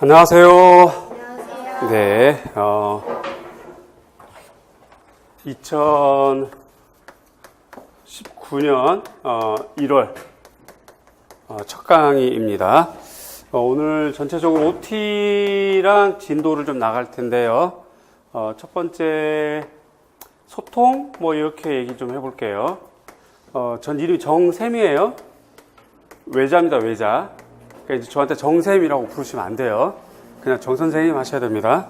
안녕하세요. 안녕하세요. 네, 2019년 1월 첫 강의입니다. 오늘 전체적으로 OT랑 진도를 좀 나갈 텐데요. 첫 번째 소통 이렇게 얘기 좀 해볼게요. 전 이름이 정샘이에요. 외자입니다, 외자. 그러니까 이제 저한테 정쌤이라고 부르시면 안 돼요. 그냥 정선생님 하셔야 됩니다.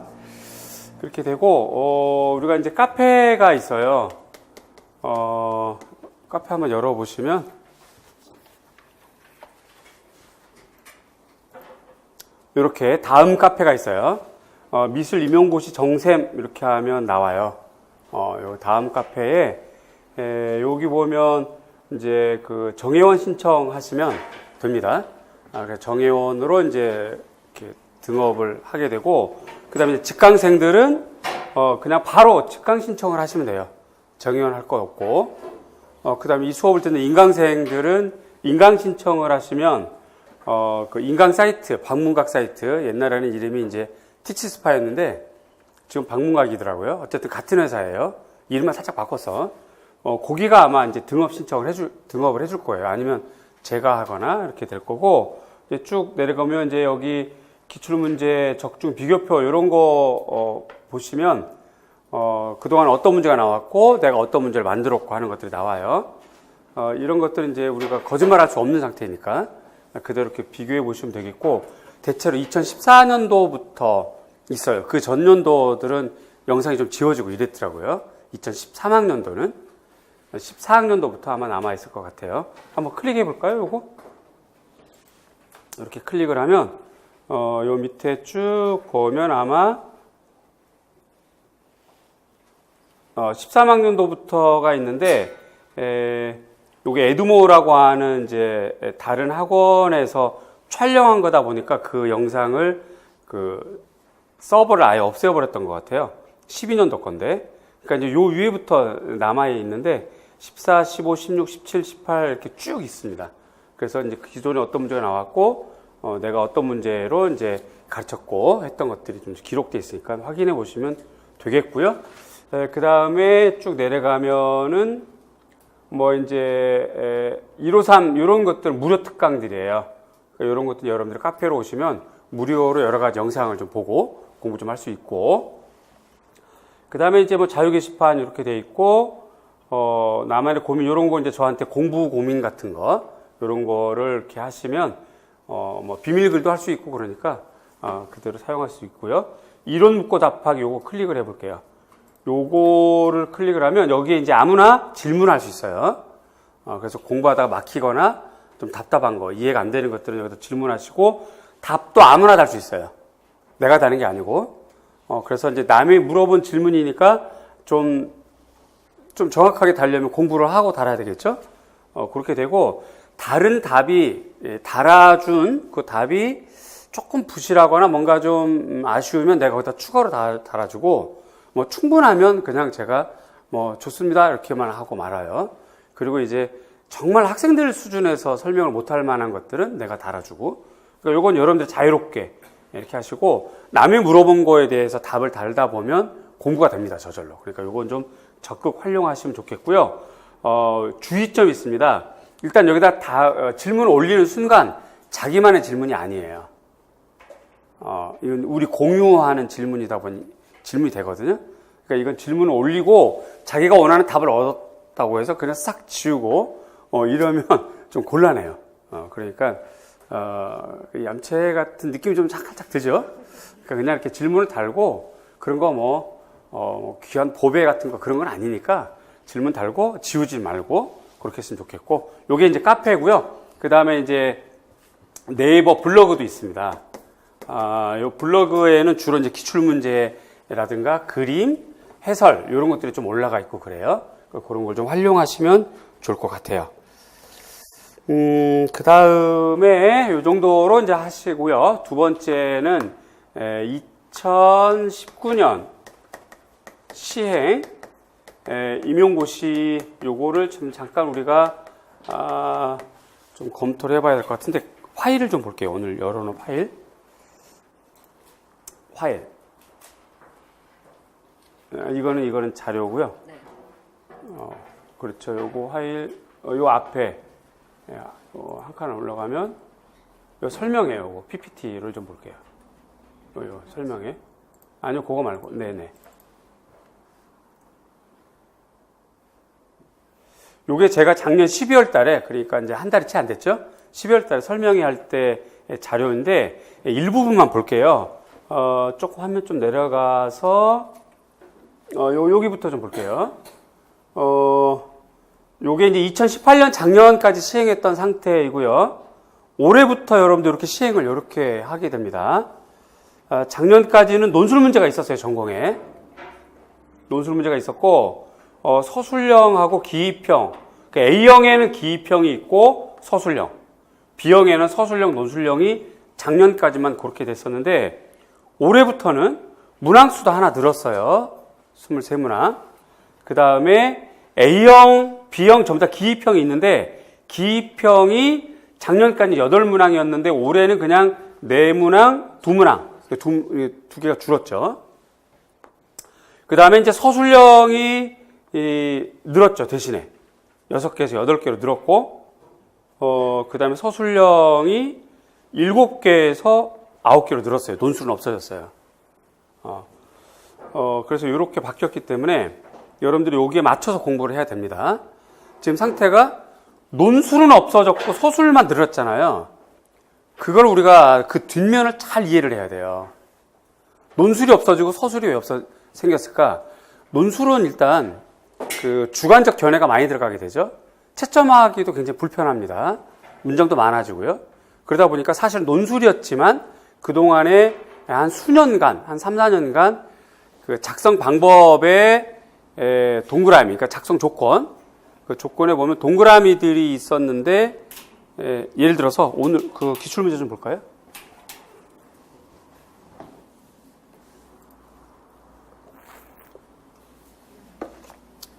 그렇게 되고, 우리가 이제 카페가 있어요. 카페 한번 열어보시면, 이렇게 다음 카페가 있어요. 미술 임용고시 정쌤 이렇게 하면 나와요. 요 다음 카페에, 여기 보면 이제 그 정회원 신청하시면 됩니다. 정회원으로 이제 이렇게 등업을 하게 되고, 그 다음에 직강생들은 그냥 바로 직강 신청을 하시면 돼요. 정회원 할 거 없고, 그 다음에 이 수업을 듣는 인강생들은 인강 신청을 하시면 그 인강 사이트, 방문각 사이트, 옛날에는 이름이 이제 티치스파였는데 지금 방문각이더라고요. 어쨌든 같은 회사예요. 이름만 살짝 바꿔서 거기가 아마 이제 등업을 해줄 거예요. 아니면 제가 하거나 이렇게 될 거고, 이제 쭉 내려가면 이제 여기 기출문제, 적중, 비교표 이런 거 보시면 그동안 어떤 문제가 나왔고 내가 어떤 문제를 만들었고 하는 것들이 나와요. 이런 것들은 이제 우리가 거짓말할 수 없는 상태니까 그대로 이렇게 비교해 보시면 되겠고, 대체로 2014년도부터 있어요. 그 전년도들은 영상이 좀 지워지고 이랬더라고요. 2013학년도는 14학년도부터 아마 남아있을 것 같아요. 한번 클릭해 볼까요, 요거? 이렇게 클릭을 하면, 요 밑에 쭉 보면 아마, 13학년도부터가 있는데, 요게 에드모라고 하는 이제 다른 학원에서 촬영한 거다 보니까 그 영상을 그 서버를 아예 없애버렸던 것 같아요. 12년도 건데. 그러니까 이제 요 위에부터 남아 있는데 14, 15, 16, 17, 18 이렇게 쭉 있습니다. 그래서 이제 기존에 어떤 문제가 나왔고 내가 어떤 문제로 이제 가르쳤고 했던 것들이 좀 기록되어 있으니까 확인해 보시면 되겠고요. 그 다음에 쭉 내려가면은 이제 153 이런 것들 무료 특강들이에요. 그러니까 이런 것들 여러분들 카페로 오시면 무료로 여러 가지 영상을 좀 보고 공부 좀 할 수 있고, 그 다음에 이제 자유 게시판 이렇게 돼 있고, 나만의 고민 이런 거 이제 저한테 공부 고민 같은 거 이런 거를 이렇게 하시면 비밀글도 할 수 있고 그러니까 그대로 사용할 수 있고요. 이론 묻고 답하기 요거 클릭을 해볼게요. 요거를 클릭을 하면 여기에 이제 아무나 질문할 수 있어요. 그래서 공부하다가 막히거나 좀 답답한 거, 이해가 안 되는 것들은 여기서 질문하시고 답도 아무나 달 수 있어요. 내가 다는 게 아니고. 그래서 이제 남이 물어본 질문이니까 좀 정확하게 달려면 공부를 하고 달아야 되겠죠? 그렇게 되고, 다른 답이, 달아준 그 답이 조금 부실하거나 뭔가 좀 아쉬우면 내가 거기다 추가로 달아주고, 충분하면 그냥 제가 좋습니다 이렇게만 하고 말아요. 그리고 이제 정말 학생들 수준에서 설명을 못할 만한 것들은 내가 달아주고, 그러니까 이건 여러분들 자유롭게 이렇게 하시고, 남이 물어본 거에 대해서 답을 달다 보면 공부가 됩니다, 저절로. 그러니까 이건 좀 적극 활용하시면 좋겠고요. 주의점이 있습니다. 일단 여기다 질문을 올리는 순간 자기만의 질문이 아니에요. 이건 우리 공유하는 질문이다 보니 질문이 되거든요. 그러니까 이건 질문을 올리고 자기가 원하는 답을 얻었다고 해서 그냥 싹 지우고 이러면 좀 곤란해요. 그러니까 얌체 같은 느낌이 좀 살짝 들죠. 그러니까 그냥 이렇게 질문을 달고, 그런 거 귀한 보배 같은 거 그런 건 아니니까 질문 달고 지우지 말고 그렇게 했으면 좋겠고, 요게 이제 카페고요. 그 다음에 이제 네이버 블로그도 있습니다. 요 블로그에는 주로 이제 기출문제라든가 그림, 해설 이런 것들이 좀 올라가 있고 그래요. 그런 걸 좀 활용하시면 좋을 것 같아요. 그 다음에 요 정도로 이제 하시고요. 두 번째는 2019년 시행 임용고시 요거를 좀 잠깐 우리가 좀 검토를 해봐야 될 것 같은데, 파일을 좀 볼게요. 오늘 열어놓은 파일. 파일. 이거는 자료고요. 네. 그렇죠. 요거 파일, 요 앞에 한 칸 올라가면 요 설명이에요. 요거 PPT를 좀 볼게요. 요 설명에. 아니요, 그거 말고. 네네. 요게 제가 작년 12월 달에, 그러니까 이제 한 달이 채 안 됐죠? 12월 달에 설명회 할 때 자료인데, 일부분만 볼게요. 조금 화면 좀 내려가서, 여기부터 좀 볼게요. 요게 이제 2018년 작년까지 시행했던 상태이고요. 올해부터 여러분들 이렇게 시행을 이렇게 하게 됩니다. 작년까지는 논술 문제가 있었어요, 전공에. 논술 문제가 있었고, 서술형하고 기입형. 그러니까 A형에는 기입형이 있고 서술형. B형에는 서술형, 논술형이 작년까지만 그렇게 됐었는데, 올해부터는 문항수도 하나 늘었어요. 23문항. 그 다음에 A형, B형 전부 다 기입형이 있는데, 기입형이 작년까지 8문항이었는데, 올해는 그냥 4문항, 2문항. 두 개가 줄었죠. 그 다음에 이제 서술형이 늘었죠, 대신에. 6개에서 8개로 늘었고, 그 다음에 서술형이 7개에서 9개로 늘었어요. 논술은 없어졌어요. 그래서 이렇게 바뀌었기 때문에 여러분들이 여기에 맞춰서 공부를 해야 됩니다. 지금 상태가 논술은 없어졌고 서술만 늘었잖아요. 그걸 우리가 그 뒷면을 잘 이해를 해야 돼요. 논술이 없어지고 서술이 왜 생겼을까? 논술은 일단 그 주관적 견해가 많이 들어가게 되죠. 채점하기도 굉장히 불편합니다. 문장도 많아지고요. 그러다 보니까 사실 논술이었지만 그동안에 한 수년간, 한 3, 4년간 그 작성 방법의 동그라미, 그러니까 작성 조건, 그 조건에 보면 동그라미들이 있었는데, 예를 들어서 오늘 그 기출문제 좀 볼까요?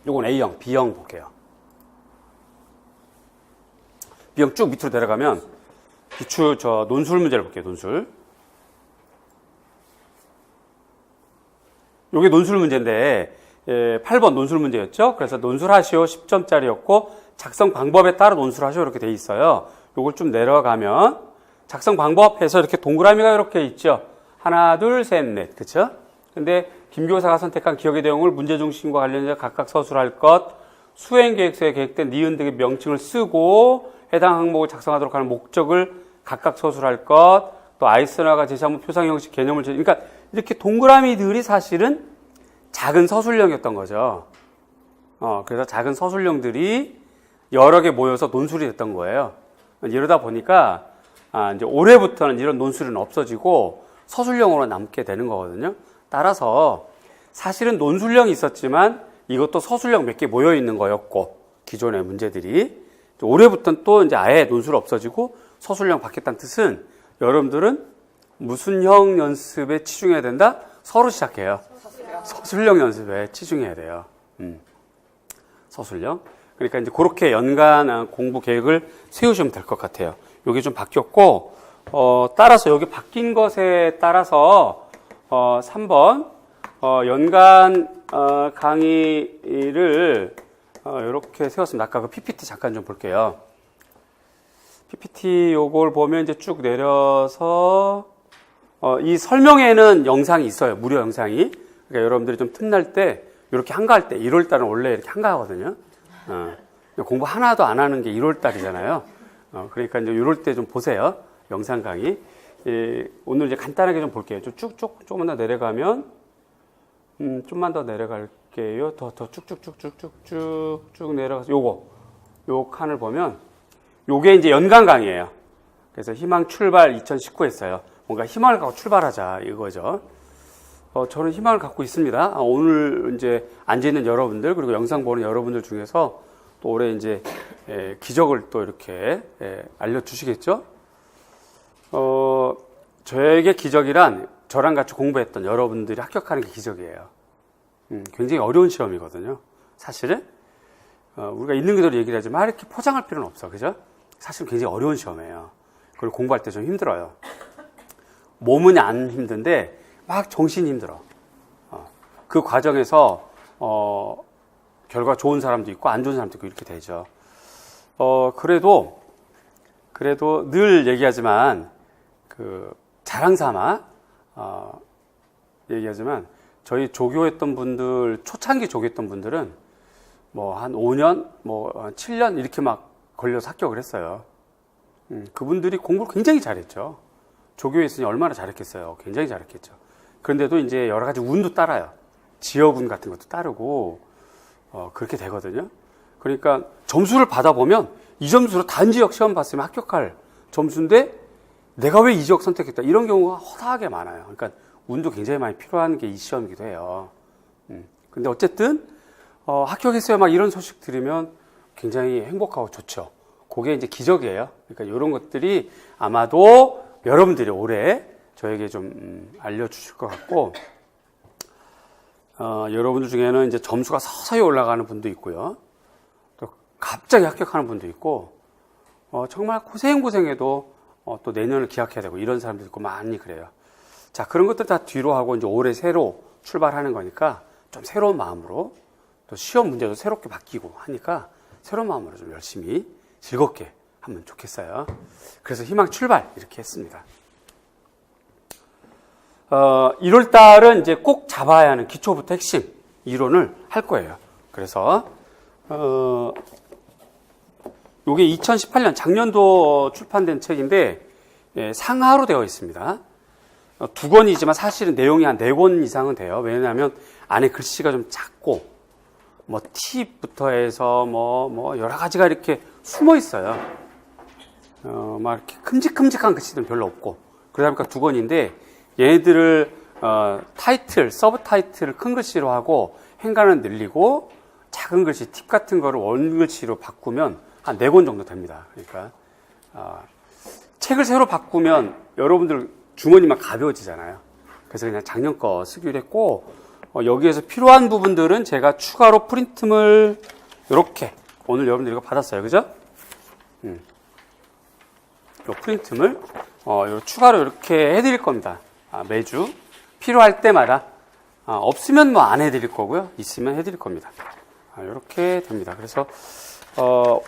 요건 A형, B형 볼게요. B형 쭉 밑으로 내려가면 기출 논술 문제를 볼게요. 논술. 요게 논술 문제인데 8번 논술 문제였죠. 그래서 논술하시오 10점짜리였고 작성 방법에 따라 논술하시오 이렇게 돼 있어요. 요걸 좀 내려가면 작성 방법에서 이렇게 동그라미가 이렇게 있죠. 하나, 둘, 셋, 넷. 그쵸? 근데 김교사가 선택한 기억의 내용을 문제 중심과 관련해서 각각 서술할 것, 수행 계획서에 계획된 니은 등의 명칭을 쓰고 해당 항목을 작성하도록 하는 목적을 각각 서술할 것, 또 아이스너가 제시한 표상 형식 개념을 그러니까 이렇게 동그라미들이 사실은 작은 서술형이었던 거죠. 그래서 작은 서술형들이 여러 개 모여서 논술이 됐던 거예요. 이러다 보니까 이제 올해부터는 이런 논술은 없어지고 서술형으로 남게 되는 거거든요. 따라서 사실은 논술형이 있었지만 이것도 서술형 몇 개 모여 있는 거였고 기존의 문제들이 올해부터는 또 이제 아예 논술 없어지고 서술형 바뀌었다는 뜻은 여러분들은 무슨 형 연습에 치중해야 된다? 서로 시작해요. 서술형 연습에 치중해야 돼요. 서술형. 그러니까 이제 그렇게 연간 공부 계획을 세우시면 될 것 같아요. 여기 좀 바뀌었고, 따라서 여기 바뀐 것에 따라서 3번 연간 강의를 이렇게 세웠습니다. 아까 그 PPT 잠깐 좀 볼게요. PPT 요걸 보면 이제 쭉 내려서 이 설명에는 영상이 있어요. 무료 영상이. 그러니까 여러분들이 좀 틈날 때 이렇게 한가할 때 1월 달은 원래 이렇게 한가하거든요. 공부 하나도 안 하는 게 1월 달이잖아요. 그러니까 이제 이럴 때 좀 보세요. 영상 강의. 오늘 이제 간단하게 좀 볼게요. 조금만 더 내려가면, 좀만 더 내려갈게요. 더 쭉쭉 내려가서 요 칸을 보면, 요게 이제 연간 강의예요. 그래서 희망 출발 2019 했어요. 뭔가 희망을 갖고 출발하자 이거죠. 저는 희망을 갖고 있습니다. 오늘 이제 앉아있는 여러분들, 그리고 영상 보는 여러분들 중에서 또 올해 이제 기적을 또 이렇게 알려주시겠죠? 저에게 기적이란 저랑 같이 공부했던 여러분들이 합격하는 게 기적이에요. 굉장히 어려운 시험이거든요. 사실은 우리가 있는 그대로 얘기를 하지만 이렇게 포장할 필요는 없어, 그죠? 사실 굉장히 어려운 시험이에요. 그리고 공부할 때 좀 힘들어요. 몸은 안 힘든데 막 정신이 힘들어. 그 과정에서 결과 좋은 사람도 있고 안 좋은 사람도 있고 이렇게 되죠. 그래도 늘 얘기하지만 그 자랑 삼아 얘기하지만 저희 조교했던 분들, 초창기 조교했던 분들은 뭐 한 5년, 뭐 한 7년 이렇게 막 걸려서 합격을 했어요. 그분들이 공부를 굉장히 잘했죠. 조교에 있으니 얼마나 잘했겠어요. 굉장히 잘했겠죠. 그런데도 이제 여러 가지 운도 따라요. 지역운 같은 것도 따르고 그렇게 되거든요. 그러니까 점수를 받아보면 이 점수로 단지역 시험 봤으면 합격할 점수인데 내가 왜 이 지역 선택했다 이런 경우가 허다하게 많아요. 그러니까 운도 굉장히 많이 필요한 게 이 시험이기도 해요. 근데 어쨌든 합격했어요 막 이런 소식 들으면 굉장히 행복하고 좋죠. 그게 이제 기적이에요. 그러니까 이런 것들이 아마도 여러분들이 올해 저에게 좀 알려주실 것 같고, 여러분들 중에는 이제 점수가 서서히 올라가는 분도 있고요. 또 갑자기 합격하는 분도 있고, 정말 고생해도 또 내년을 기약해야 되고 이런 사람도 있고 많이 그래요. 자, 그런 것들 다 뒤로 하고 이제 올해 새로 출발하는 거니까 좀 새로운 마음으로 또 시험 문제도 새롭게 바뀌고 하니까 새로운 마음으로 좀 열심히 즐겁게 하면 좋겠어요. 그래서 희망 출발 이렇게 했습니다. 1월 달은 이제 꼭 잡아야 하는 기초부터 핵심 이론을 할 거예요. 그래서 요게 2018년 작년도 출판된 책인데 상하로 되어 있습니다. 2권이지만 사실은 내용이 한 4권 이상은 돼요. 왜냐하면 안에 글씨가 좀 작고 뭐 팁부터 해서 뭐 여러 가지가 이렇게 숨어 있어요. 막 이렇게 큼직큼직한 글씨는 별로 없고 그러다 보니까 2권인데 얘네들을 타이틀, 서브 타이틀을 큰 글씨로 하고 행간을 늘리고 작은 글씨, 팁 같은 거를 원글씨로 바꾸면 한 4권 정도 됩니다. 그러니까 책을 새로 바꾸면 여러분들 주머니만 가벼워지잖아요. 그래서 그냥 작년 거 쓰기로 했고 여기에서 필요한 부분들은 제가 추가로 프린트물 이렇게 오늘 여러분들 이거 받았어요. 그죠? 요 프린트물 추가로 이렇게 해드릴 겁니다. 매주 필요할 때마다 없으면 뭐 안 해드릴 거고요. 있으면 해드릴 겁니다. 이렇게 됩니다. 그래서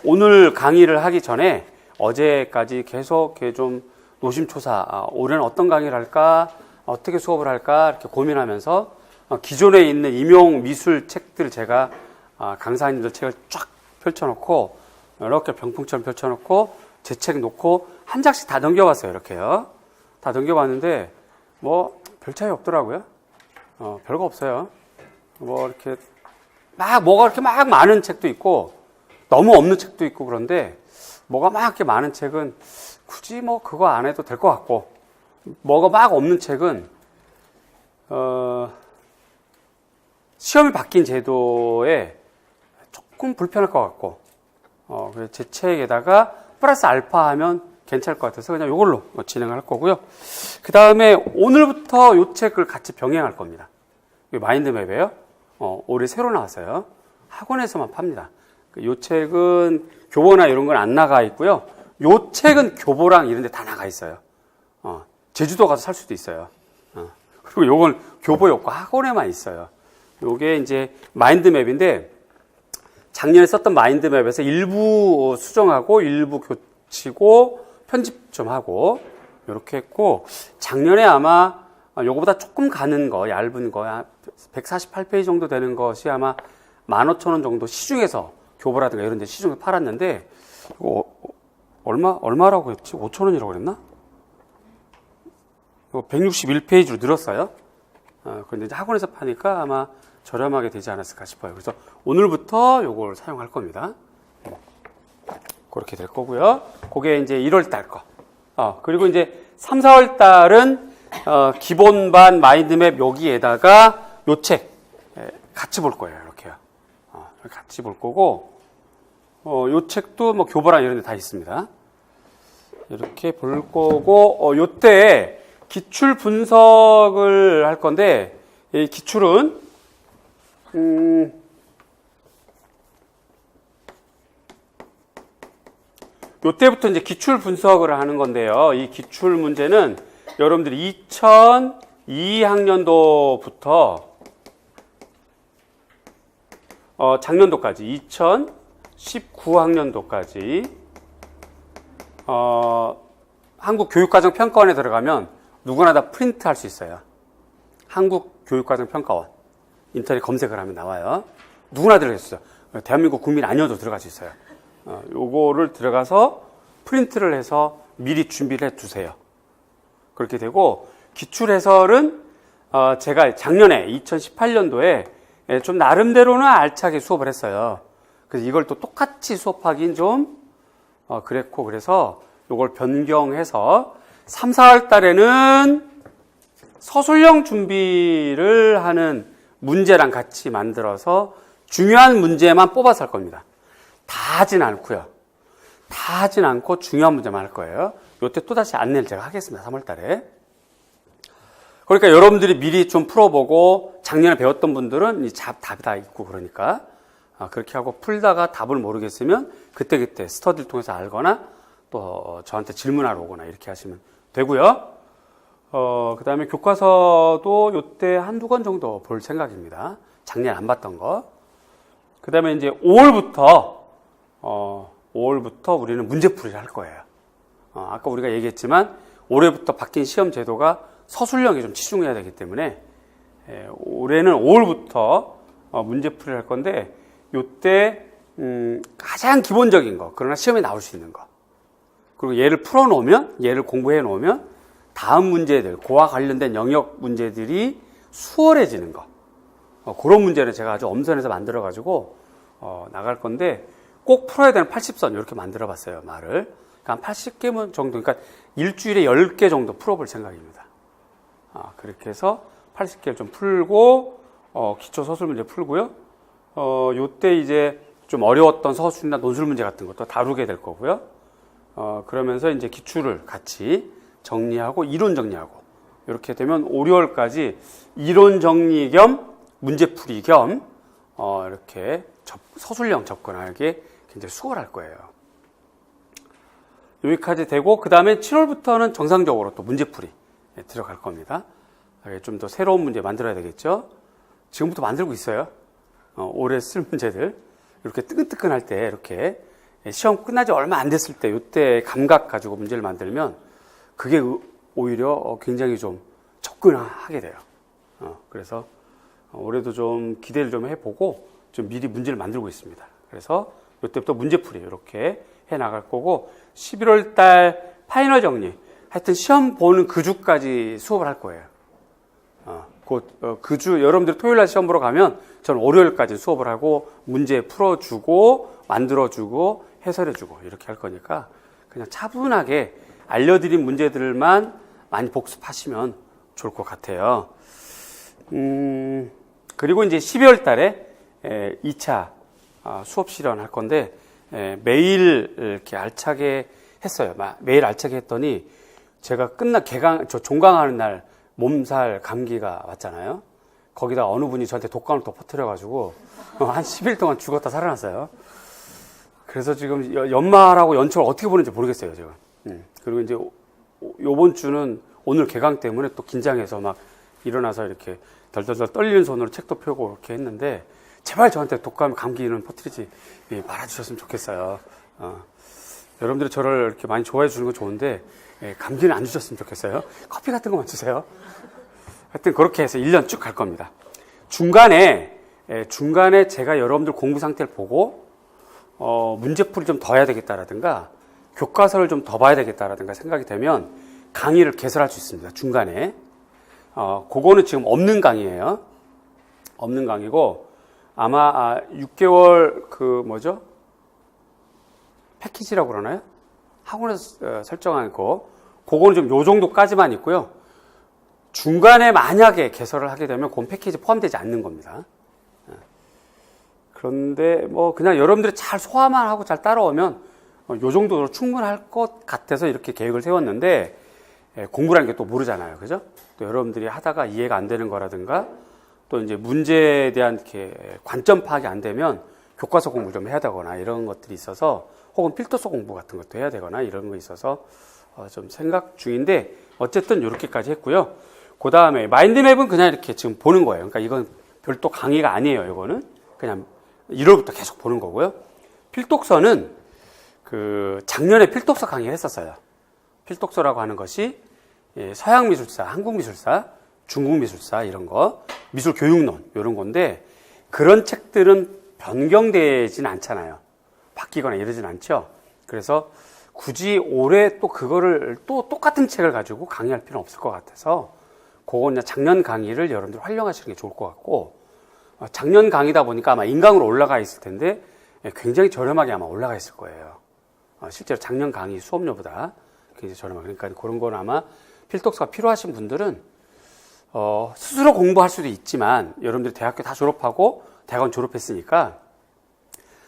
오늘 강의를 하기 전에 어제까지 계속 좀 노심초사 올해는 어떤 강의를 할까 어떻게 수업을 할까 이렇게 고민하면서 기존에 있는 임용 미술 책들 제가 강사님들 책을 쫙 펼쳐놓고 이렇게 병풍처럼 펼쳐놓고 제 책 놓고 한 장씩 다 넘겨봤어요. 이렇게요. 다 넘겨봤는데 뭐 별 차이 없더라고요. 별거 없어요. 뭐 이렇게 뭐가 이렇게 막 많은 책도 있고 너무 없는 책도 있고 그런데 뭐가 막 이렇게 많은 책은 굳이 뭐 그거 안 해도 될 것 같고 뭐가 막 없는 책은 시험이 바뀐 제도에 조금 불편할 것 같고 그래서 제 책에다가 플러스 알파 하면 괜찮을 것 같아서 그냥 이걸로 진행할 거고요. 그 다음에 오늘부터 이 책을 같이 병행할 겁니다. 마인드맵이에요. 올해 새로 나왔어요. 학원에서만 팝니다. 이 책은 교보나 이런 건 안 나가 있고요. 이 책은 교보랑 이런 데 다 나가 있어요. 제주도 가서 살 수도 있어요. 그리고 요건 교보에 없고 학원에만 있어요. 요게 이제 마인드맵인데 작년에 썼던 마인드맵에서 일부 수정하고 일부 고치고 편집 좀 하고 이렇게 했고 작년에 아마 요거보다 조금 가는 거 얇은 거 148페이지 정도 되는 것이 아마 15,000원 정도 시중에서 교보라든가 이런 데 시중에 팔았는데 이거 얼마라고 했지? 5,000원이라고 그랬나? 이거 161페이지로 늘었어요. 그런데 이제 학원에서 파니까 아마 저렴하게 되지 않았을까 싶어요. 그래서 오늘부터 요걸 사용할 겁니다. 그렇게 될 거고요. 그게 이제 1월 달 거. 그리고 이제 3, 4월 달은 기본반 마인드맵 여기에다가 요 책 같이 볼 거예요. 이렇게요. 같이 볼 거고 요 책도 뭐 교보랑 이런 데 다 있습니다. 이렇게 볼 거고 요때 기출 분석을 할 건데 이 기출은 요때부터 이제 기출 분석을 하는 건데요. 이 기출 문제는 여러분들이 2학년도부터 작년도까지 2019학년도까지 한국교육과정평가원에 들어가면 누구나 다 프린트할 수 있어요. 한국교육과정평가원 인터넷 검색을 하면 나와요. 누구나 들어갈 수 있어요. 대한민국 국민 아니어도 들어갈 수 있어요. 요거를 들어가서 프린트를 해서 미리 준비를 해 두세요. 그렇게 되고 기출해설은 제가 작년에 2018년도에 좀 나름대로는 알차게 수업을 했어요. 그래서 이걸 또 똑같이 수업하긴 좀 그랬고, 그래서 요걸 변경해서 3, 4월 달에는 서술형 준비를 하는 문제랑 같이 만들어서 중요한 문제만 뽑아서 할 겁니다. 다 하진 않고요. 다 하진 않고 중요한 문제만 할 거예요. 요때 또다시 안내를 제가 하겠습니다. 3월 달에. 그러니까 여러분들이 미리 좀 풀어보고 작년에 배웠던 분들은 답이 다 있고 그러니까 그렇게 하고 풀다가 답을 모르겠으면 그때그때 스터디를 통해서 알거나 또 저한테 질문하러 오거나 이렇게 하시면 되고요. 그 다음에 교과서도 요때 한두 권 정도 볼 생각입니다. 작년에 안 봤던 거. 그 다음에 이제 5월부터 우리는 문제풀이를 할 거예요. 아까 우리가 얘기했지만 올해부터 바뀐 시험 제도가 서술형에 좀 치중해야 되기 때문에 올해는 5월부터 문제풀이를 할 건데 요때 가장 기본적인 거, 그러나 시험에 나올 수 있는 거, 그리고 얘를 풀어놓으면, 얘를 공부해 놓으면 다음 문제들, 그와 관련된 영역 문제들이 수월해지는 거, 그런 문제를 제가 아주 엄선해서 만들어가지고 나갈 건데 꼭 풀어야 되는 80선 이렇게 만들어 봤어요. 말을. 한 80개 정도, 그러니까 일주일에 10개 정도 풀어볼 생각입니다. 그렇게 해서 80개를 좀 풀고 기초 서술 문제 풀고요. 요때 이제 좀 어려웠던 서술이나 논술 문제 같은 것도 다루게 될 거고요. 그러면서 이제 기출을 같이 정리하고 이론 정리하고 이렇게 되면 5, 6월까지 이론 정리 겸 문제풀이 겸 이렇게 서술형 접근하기 굉장히 수월할 거예요. 여기까지 되고 그 다음에 7월부터는 정상적으로 또 문제풀이 들어갈 겁니다. 좀 더 새로운 문제 만들어야 되겠죠. 지금부터 만들고 있어요. 올해 쓸 문제들 이렇게 뜨끈뜨끈할 때 이렇게 시험 끝나지 얼마 안 됐을 때 이때 감각 가지고 문제를 만들면 그게 오히려 굉장히 좀 접근하게 돼요. 그래서 올해도 좀 기대를 좀 해보고 좀 미리 문제를 만들고 있습니다. 그래서 이때부터 문제풀이 이렇게 해 나갈 거고 11월 달 파이널 정리, 하여튼 시험 보는 그 주까지 수업을 할 거예요. 그 주 여러분들이 토요일 날 시험 보러 가면 저는 월요일까지 수업을 하고 문제 풀어주고 만들어주고 해설해주고 이렇게 할 거니까 그냥 차분하게 알려드린 문제들만 많이 복습하시면 좋을 것 같아요. 그리고 이제 12월 달에 2차 수업 실현할 건데 매일 이렇게 알차게 했어요. 매일 알차게 했더니 제가 종강하는 날 몸살 감기가 왔잖아요. 거기다 어느 분이 저한테 독감을 또 퍼뜨려가지고 한 10일 동안 죽었다 살아났어요. 그래서 지금 연말하고 연초를 어떻게 보는지 모르겠어요, 지금. 그리고 이제 요번 주는 오늘 개강 때문에 또 긴장해서 막 일어나서 이렇게 덜덜덜 떨리는 손으로 책도 펴고 이렇게 했는데 제발 저한테 독감, 감기는 퍼뜨리지 말아주셨으면 좋겠어요. 여러분들이 저를 이렇게 많이 좋아해 주는 건 좋은데 감기는 안 주셨으면 좋겠어요. 커피 같은 거만 주세요. 하여튼 그렇게 해서 1년 쭉 갈 겁니다. 중간에 제가 여러분들 공부 상태를 보고 문제풀이 좀 더 해야 되겠다라든가 교과서를 좀 더 봐야 되겠다라든가 생각이 되면 강의를 개설할 수 있습니다. 중간에. 그거는 지금 없는 강의예요. 없는 강의고 아마 6개월 패키지라고 그러나요? 학원에서 설정한 거 그거는 좀 요 정도까지만 있고요. 중간에 만약에 개설을 하게 되면 그 패키지 포함되지 않는 겁니다. 그런데 그냥 여러분들이 잘 소화만 하고 잘 따라오면 요 정도로 충분할 것 같아서 이렇게 계획을 세웠는데 공부라는 게 또 모르잖아요. 그죠? 또 여러분들이 하다가 이해가 안 되는 거라든가 또 이제 문제에 대한 이렇게 관점 파악이 안 되면 교과서 공부 좀 해야 되거나 이런 것들이 있어서 혹은 필터서 공부 같은 것도 해야 되거나 이런 거 있어서 좀 생각 중인데 어쨌든 이렇게까지 했고요. 그 다음에 마인드맵은 그냥 이렇게 지금 보는 거예요. 그러니까 이건 별도 강의가 아니에요. 이거는 그냥 1월부터 계속 보는 거고요. 필독서는 작년에 필독서 강의를 했었어요. 필독서라고 하는 것이 서양 미술사, 한국 미술사, 중국 미술사 이런 거, 미술 교육론 이런 건데 그런 책들은 변경되진 않잖아요. 바뀌거나 이러진 않죠. 그래서 굳이 올해 또 그거를 또 똑같은 책을 가지고 강의할 필요는 없을 것 같아서 그건 그냥 작년 강의를 여러분들 활용하시는 게 좋을 것 같고, 작년 강의다 보니까 아마 인강으로 올라가 있을 텐데 굉장히 저렴하게 아마 올라가 있을 거예요. 실제로 작년 강의 수업료보다 굉장히 저렴하게. 그러니까 그런 건 아마 필독서가 필요하신 분들은 스스로 공부할 수도 있지만, 여러분들이 대학교 다 졸업하고 대학원 졸업했으니까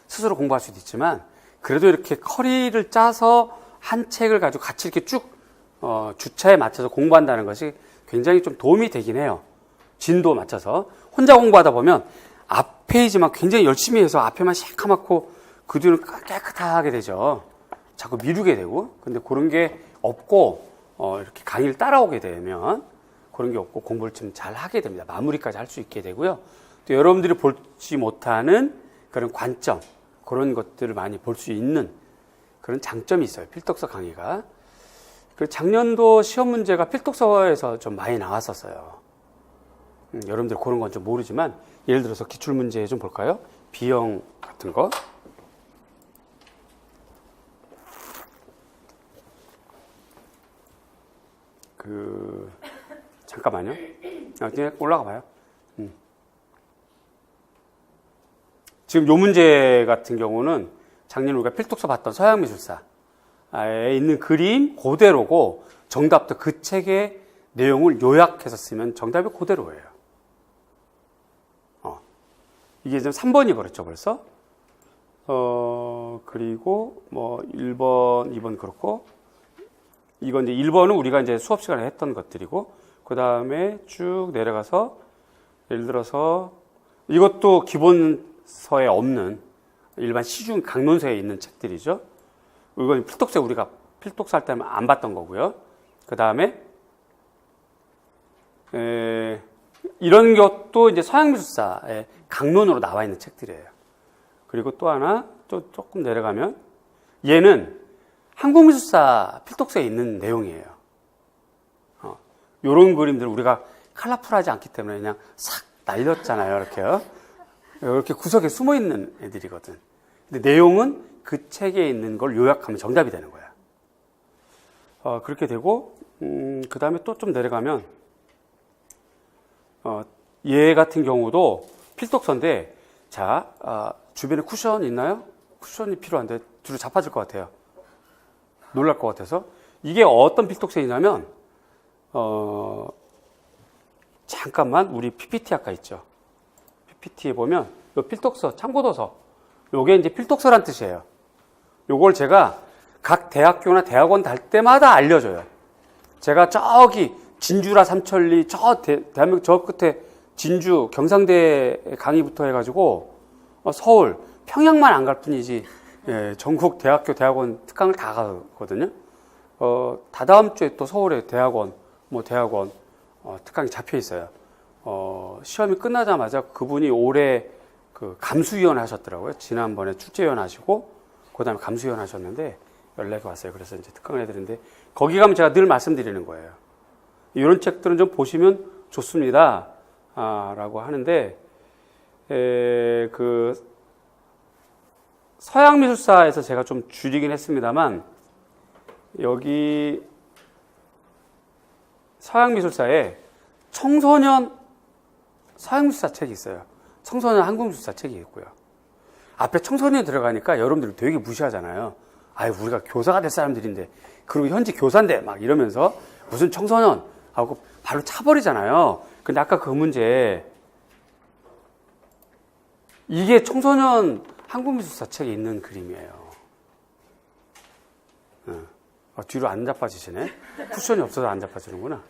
스스로 공부할 수도 있지만, 그래도 이렇게 커리를 짜서 한 책을 가지고 같이 이렇게 쭉 주차에 맞춰서 공부한다는 것이 굉장히 좀 도움이 되긴 해요. 진도 맞춰서. 혼자 공부하다 보면 앞 페이지만 굉장히 열심히 해서 앞에만 시커멓고 그 뒤는 깨끗하게 되죠. 자꾸 미루게 되고. 근데 그런 게 없고 이렇게 강의를 따라오게 되면 그런 게 없고 공부를 좀 잘 하게 됩니다. 마무리까지 할 수 있게 되고요. 또 여러분들이 보지 못하는 그런 관점, 그런 것들을 많이 볼 수 있는 그런 장점이 있어요. 필독서 강의가. 작년도 시험 문제가 필독서에서 좀 많이 나왔었어요. 여러분들 그런 건 좀 모르지만, 예를 들어서 기출문제 좀 볼까요? 비형 같은 거. 잠깐만요. 그냥 올라가 봐요. 지금 요 문제 같은 경우는 작년 우리가 필독서 봤던 서양미술사에 있는 그림 그대로고, 정답도 그 책의 내용을 요약해서 쓰면 정답이 그대로예요. 이게 지금 3번이 그렇죠, 벌써. 그리고 뭐 1번, 2번 그렇고, 이건 이제 1번은 우리가 이제 수업 시간에 했던 것들이고, 그 다음에 쭉 내려가서, 예를 들어서 이것도 기본서에 없는 일반 시중 강론서에 있는 책들이죠. 이건 필독서, 우리가 필독서 할 때는 안 봤던 거고요. 그 다음에 이런 것도 이제 서양미술사의 강론으로 나와 있는 책들이에요. 그리고 또 하나, 또 조금 내려가면, 얘는 한국미술사 필독서에 있는 내용이에요. 요런 그림들 우리가 컬러풀하지 않기 때문에 그냥 싹 날렸잖아요. 이렇게요. 이렇게 구석에 숨어 있는 애들이거든. 근데 내용은 그 책에 있는 걸 요약하면 정답이 되는 거야. 그렇게 되고, 그 다음에 또 좀 내려가면, 얘 같은 경우도 필독서인데, 자, 주변에 쿠션 있나요? 쿠션이 필요한데 뒤로 자빠질 것 같아요. 놀랄 것 같아서. 이게 어떤 필독서이냐면, 잠깐만, 우리 PPT 아까 있죠? PPT에 보면, 요 필독서, 참고도서. 요게 이제 필독서란 뜻이에요. 요걸 제가 각 대학교나 대학원 갈 때마다 알려줘요. 제가 저기 진주라 삼천리, 대한민국 저 끝에 진주, 경상대 강의부터 해가지고, 서울, 평양만 안 갈 뿐이지, 예, 전국 대학교, 대학원 특강을 다 가거든요. 다다음 주에 또 서울에 대학원, 특강이 잡혀 있어요. 시험이 끝나자마자 그분이 올해 그 감수위원 하셨더라고요. 지난번에 출제위원 하시고, 그 다음에 감수위원 하셨는데, 연락이 왔어요. 그래서 이제 특강을 해드리는데, 거기 가면 제가 늘 말씀드리는 거예요. 이런 책들은 좀 보시면 좋습니다. 라고 하는데, 서양미술사에서 제가 좀 줄이긴 했습니다만, 여기 서양미술사에 청소년 서양미술사 책이 있어요. 청소년 한국미술사 책이 있고요. 앞에 청소년이 들어가니까 여러분들 되게 무시하잖아요. 아유, 우리가 교사가 될 사람들인데, 그리고 현재 교사인데, 막 이러면서 무슨 청소년 하고 바로 차버리잖아요. 근데 아까 그 문제, 이게 청소년 한국미술사 책에 있는 그림이에요. 뒤로 안 자빠지시네. 쿠션이 없어서 안 자빠지는구나.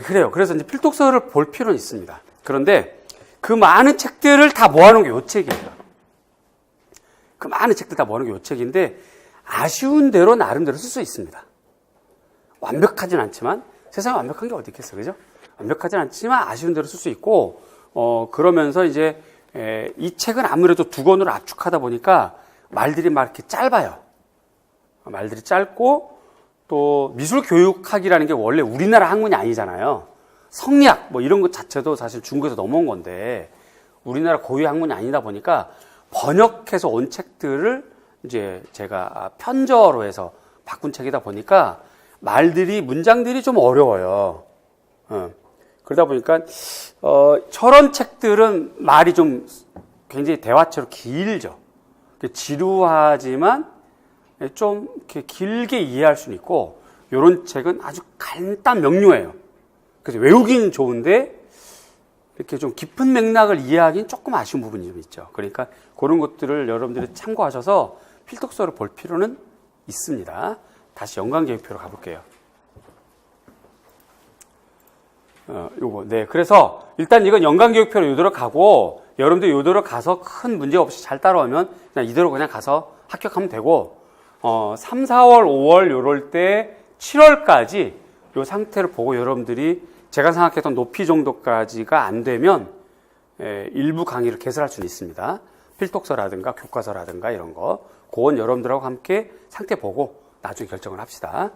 그래요. 그래서 이제 필독서를 볼 필요는 있습니다. 그런데 그 많은 책들을 다 모아놓은 게 요 책이에요. 그 많은 책들 다 모아놓은 게 요 책인데, 아쉬운 대로 나름대로 쓸 수 있습니다. 완벽하진 않지만 세상에 완벽한 게 어디 있겠어, 그죠? 완벽하진 않지만 아쉬운 대로 쓸 수 있고, 그러면서 이제 이 책은 아무래도 두 권으로 압축하다 보니까 말들이 막 이렇게 짧아요. 말들이 짧고 또 미술 교육학이라는 게 원래 우리나라 학문이 아니잖아요. 성리학 뭐 이런 것 자체도 사실 중국에서 넘어온 건데 우리나라 고유 학문이 아니다 보니까 번역해서 온 책들을 이제 제가 편저로 해서 바꾼 책이다 보니까 문장들이 좀 어려워요. 그러다 보니까 저런 책들은 말이 좀 굉장히 대화체로 길죠. 지루하지만 좀 이렇게 길게 이해할 수는 있고, 이런 책은 아주 간단 명료해요. 그래서 외우기는 좋은데 이렇게 좀 깊은 맥락을 이해하기는 조금 아쉬운 부분이 좀 있죠. 그러니까 그런 것들을 여러분들이 참고하셔서 필독서를 볼 필요는 있습니다. 다시 연관계획표로 가볼게요. 네. 그래서 일단 이건 연관계획표로 이대로 가고, 여러분들 이대로 가서 큰 문제 없이 잘 따라오면 그냥 이대로 그냥 가서 합격하면 되고, 3, 4월, 5월 요럴 때 7월까지 요 상태를 보고 여러분들이 제가 생각했던 높이 정도까지가 안 되면 일부 강의를 개설할 수는 있습니다. 필독서라든가 교과서라든가 이런 거. 그건 여러분들하고 함께 상태 보고 나중에 결정을 합시다.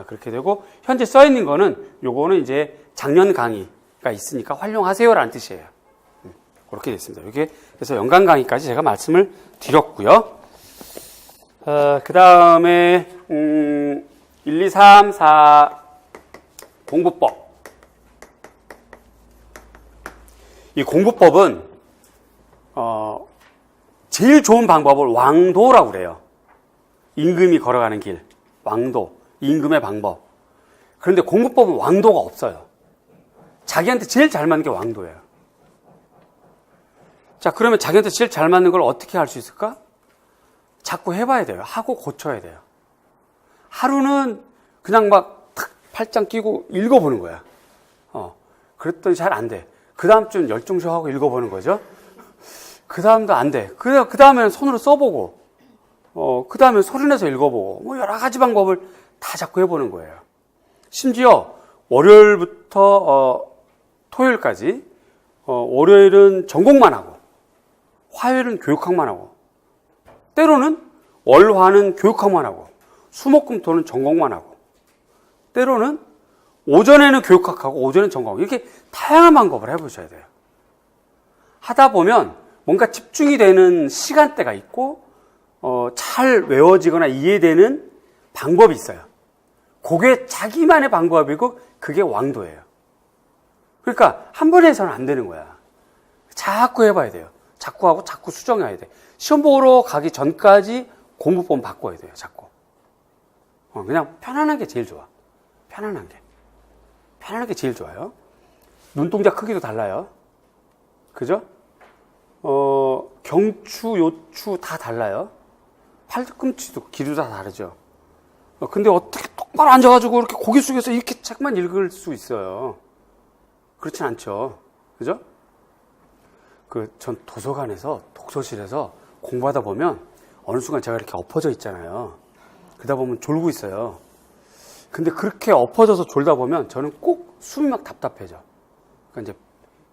그렇게 되고, 현재 써 있는 거는 요거는 이제 작년 강의가 있으니까 활용하세요라는 뜻이에요. 그렇게 됐습니다. 이게 그래서 연간 강의까지 제가 말씀을 드렸고요. 그 다음에 1, 2, 3, 4 공부법. 이 공부법은 제일 좋은 방법을 왕도라고 그래요. 임금이 걸어가는 길, 왕도, 임금의 방법. 그런데 공부법은 왕도가 없어요. 자기한테 제일 잘 맞는 게 왕도예요. 자, 그러면 자기한테 제일 잘 맞는 걸 어떻게 할 수 있을까? 자꾸 해봐야 돼요. 하고 고쳐야 돼요. 하루는 그냥 막 탁 팔짱 끼고 읽어보는 거야. 그랬더니 잘 안 돼. 그 다음 주는 열중쇼하고 읽어보는 거죠. 그 다음도 안 돼. 그 다음에는 손으로 써보고, 그 다음에 소리내서 읽어보고, 뭐 여러 가지 방법을 다 자꾸 해보는 거예요. 심지어 월요일부터 토요일까지, 월요일은 전공만 하고, 화요일은 교육학만 하고, 때로는 월화는 교육학만 하고, 수목금토는 전공만 하고, 때로는 오전에는 교육학하고 오전에는 전공하고, 이렇게 다양한 방법을 해보셔야 돼요. 하다 보면 뭔가 집중이 되는 시간대가 있고, 잘 외워지거나 이해되는 방법이 있어요. 그게 자기만의 방법이고 그게 왕도예요. 그러니까 한 번에 해서는 안 되는 거야. 자꾸 해봐야 돼요. 자꾸 하고 자꾸 수정해야 돼. 시험 보러 가기 전까지 공부법 바꿔야 돼요. 자꾸. 그냥 편안한 게 제일 좋아. 편안한 게. 편안한 게 제일 좋아요. 눈동자 크기도 달라요. 그죠? 경추, 요추 다 달라요. 팔꿈치도 길이도 다 다르죠. 근데 어떻게 똑바로 앉아가지고 이렇게 고개 숙여서 이렇게 책만 읽을 수 있어요? 그렇진 않죠. 그죠? 전 도서관에서, 독서실에서 공부하다 보면 어느 순간 제가 이렇게 엎어져 있잖아요. 그러다 보면 졸고 있어요. 근데 그렇게 엎어져서 졸다 보면 저는 꼭 숨이 막 답답해져. 그러니까 이제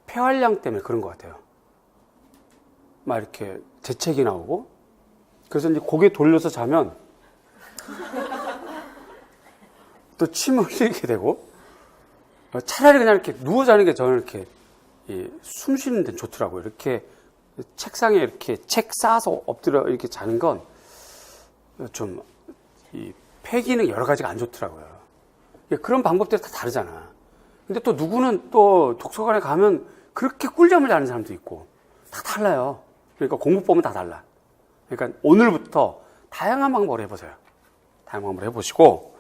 폐활량 때문에 그런 것 같아요. 막 이렇게 재채기 나오고, 그래서 이제 고개 돌려서 자면 또 침 흘리게 되고, 차라리 그냥 이렇게 누워 자는 게 저는 이렇게 숨 쉬는 데는 좋더라고요. 이렇게 책상에 이렇게 책 쌓아서 엎드려 이렇게 자는 건 좀 이 폐 기능 여러 가지가 안 좋더라고요. 그런 방법들이 다 다르잖아. 근데 또 누구는 또 독서관에 가면 그렇게 꿀잠을 자는 사람도 있고, 다 달라요. 그러니까 공부법은 다 달라. 그러니까 오늘부터 다양한 방법을 해보세요. 다양한 방법을 해보시고,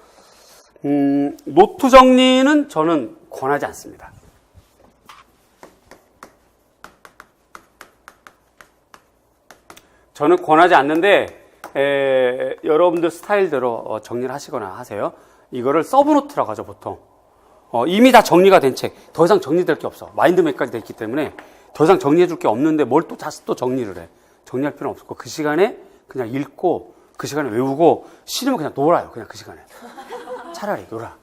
노트 정리는 저는 권하지 않습니다. 저는 권하지 않는데, 여러분들 스타일대로 정리를 하시거나 하세요. 이거를 서브노트라고 하죠, 보통. 이미 다 정리가 된 책, 더 이상 정리될 게 없어. 마인드맵까지 돼 있기 때문에 더 이상 정리해 줄 게 없는데 뭘 또 다시 또 정리를 해. 정리할 필요는 없고, 그 시간에 그냥 읽고, 그 시간에 외우고, 싫으면 그냥 놀아요, 그냥 그 시간에. 차라리 놀아.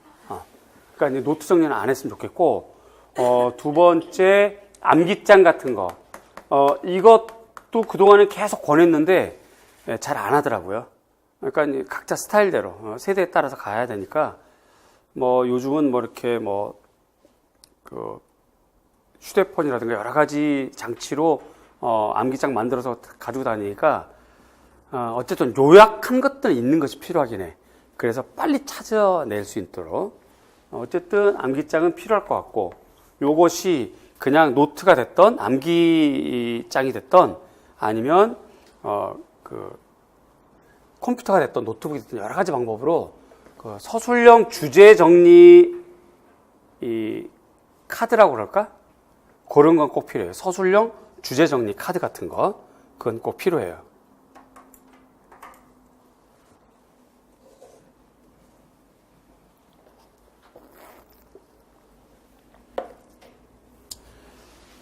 그러니까 이제 노트 정리는 안 했으면 좋겠고, 두 번째 암기장 같은 거, 이것도 그동안은 계속 권했는데 잘 안 하더라고요. 그러니까 이제 각자 스타일대로 세대에 따라서 가야 되니까 뭐 요즘은 뭐 이렇게 그 휴대폰이라든가 여러 가지 장치로 암기장 만들어서 가지고 다니니까 어쨌든 요약한 것들은 있는 것이 필요하긴 해. 그래서 빨리 찾아낼 수 있도록 어쨌든 암기장은 필요할 것 같고, 요것이 그냥 노트가 됐던 암기장이 됐던 아니면 그 컴퓨터가 됐던 노트북이 됐던 여러 가지 방법으로 그 서술형 주제 정리 이 카드라고 그럴까? 그런 건 꼭 필요해요. 서술형 주제 정리 카드 같은 거, 그건 꼭 필요해요.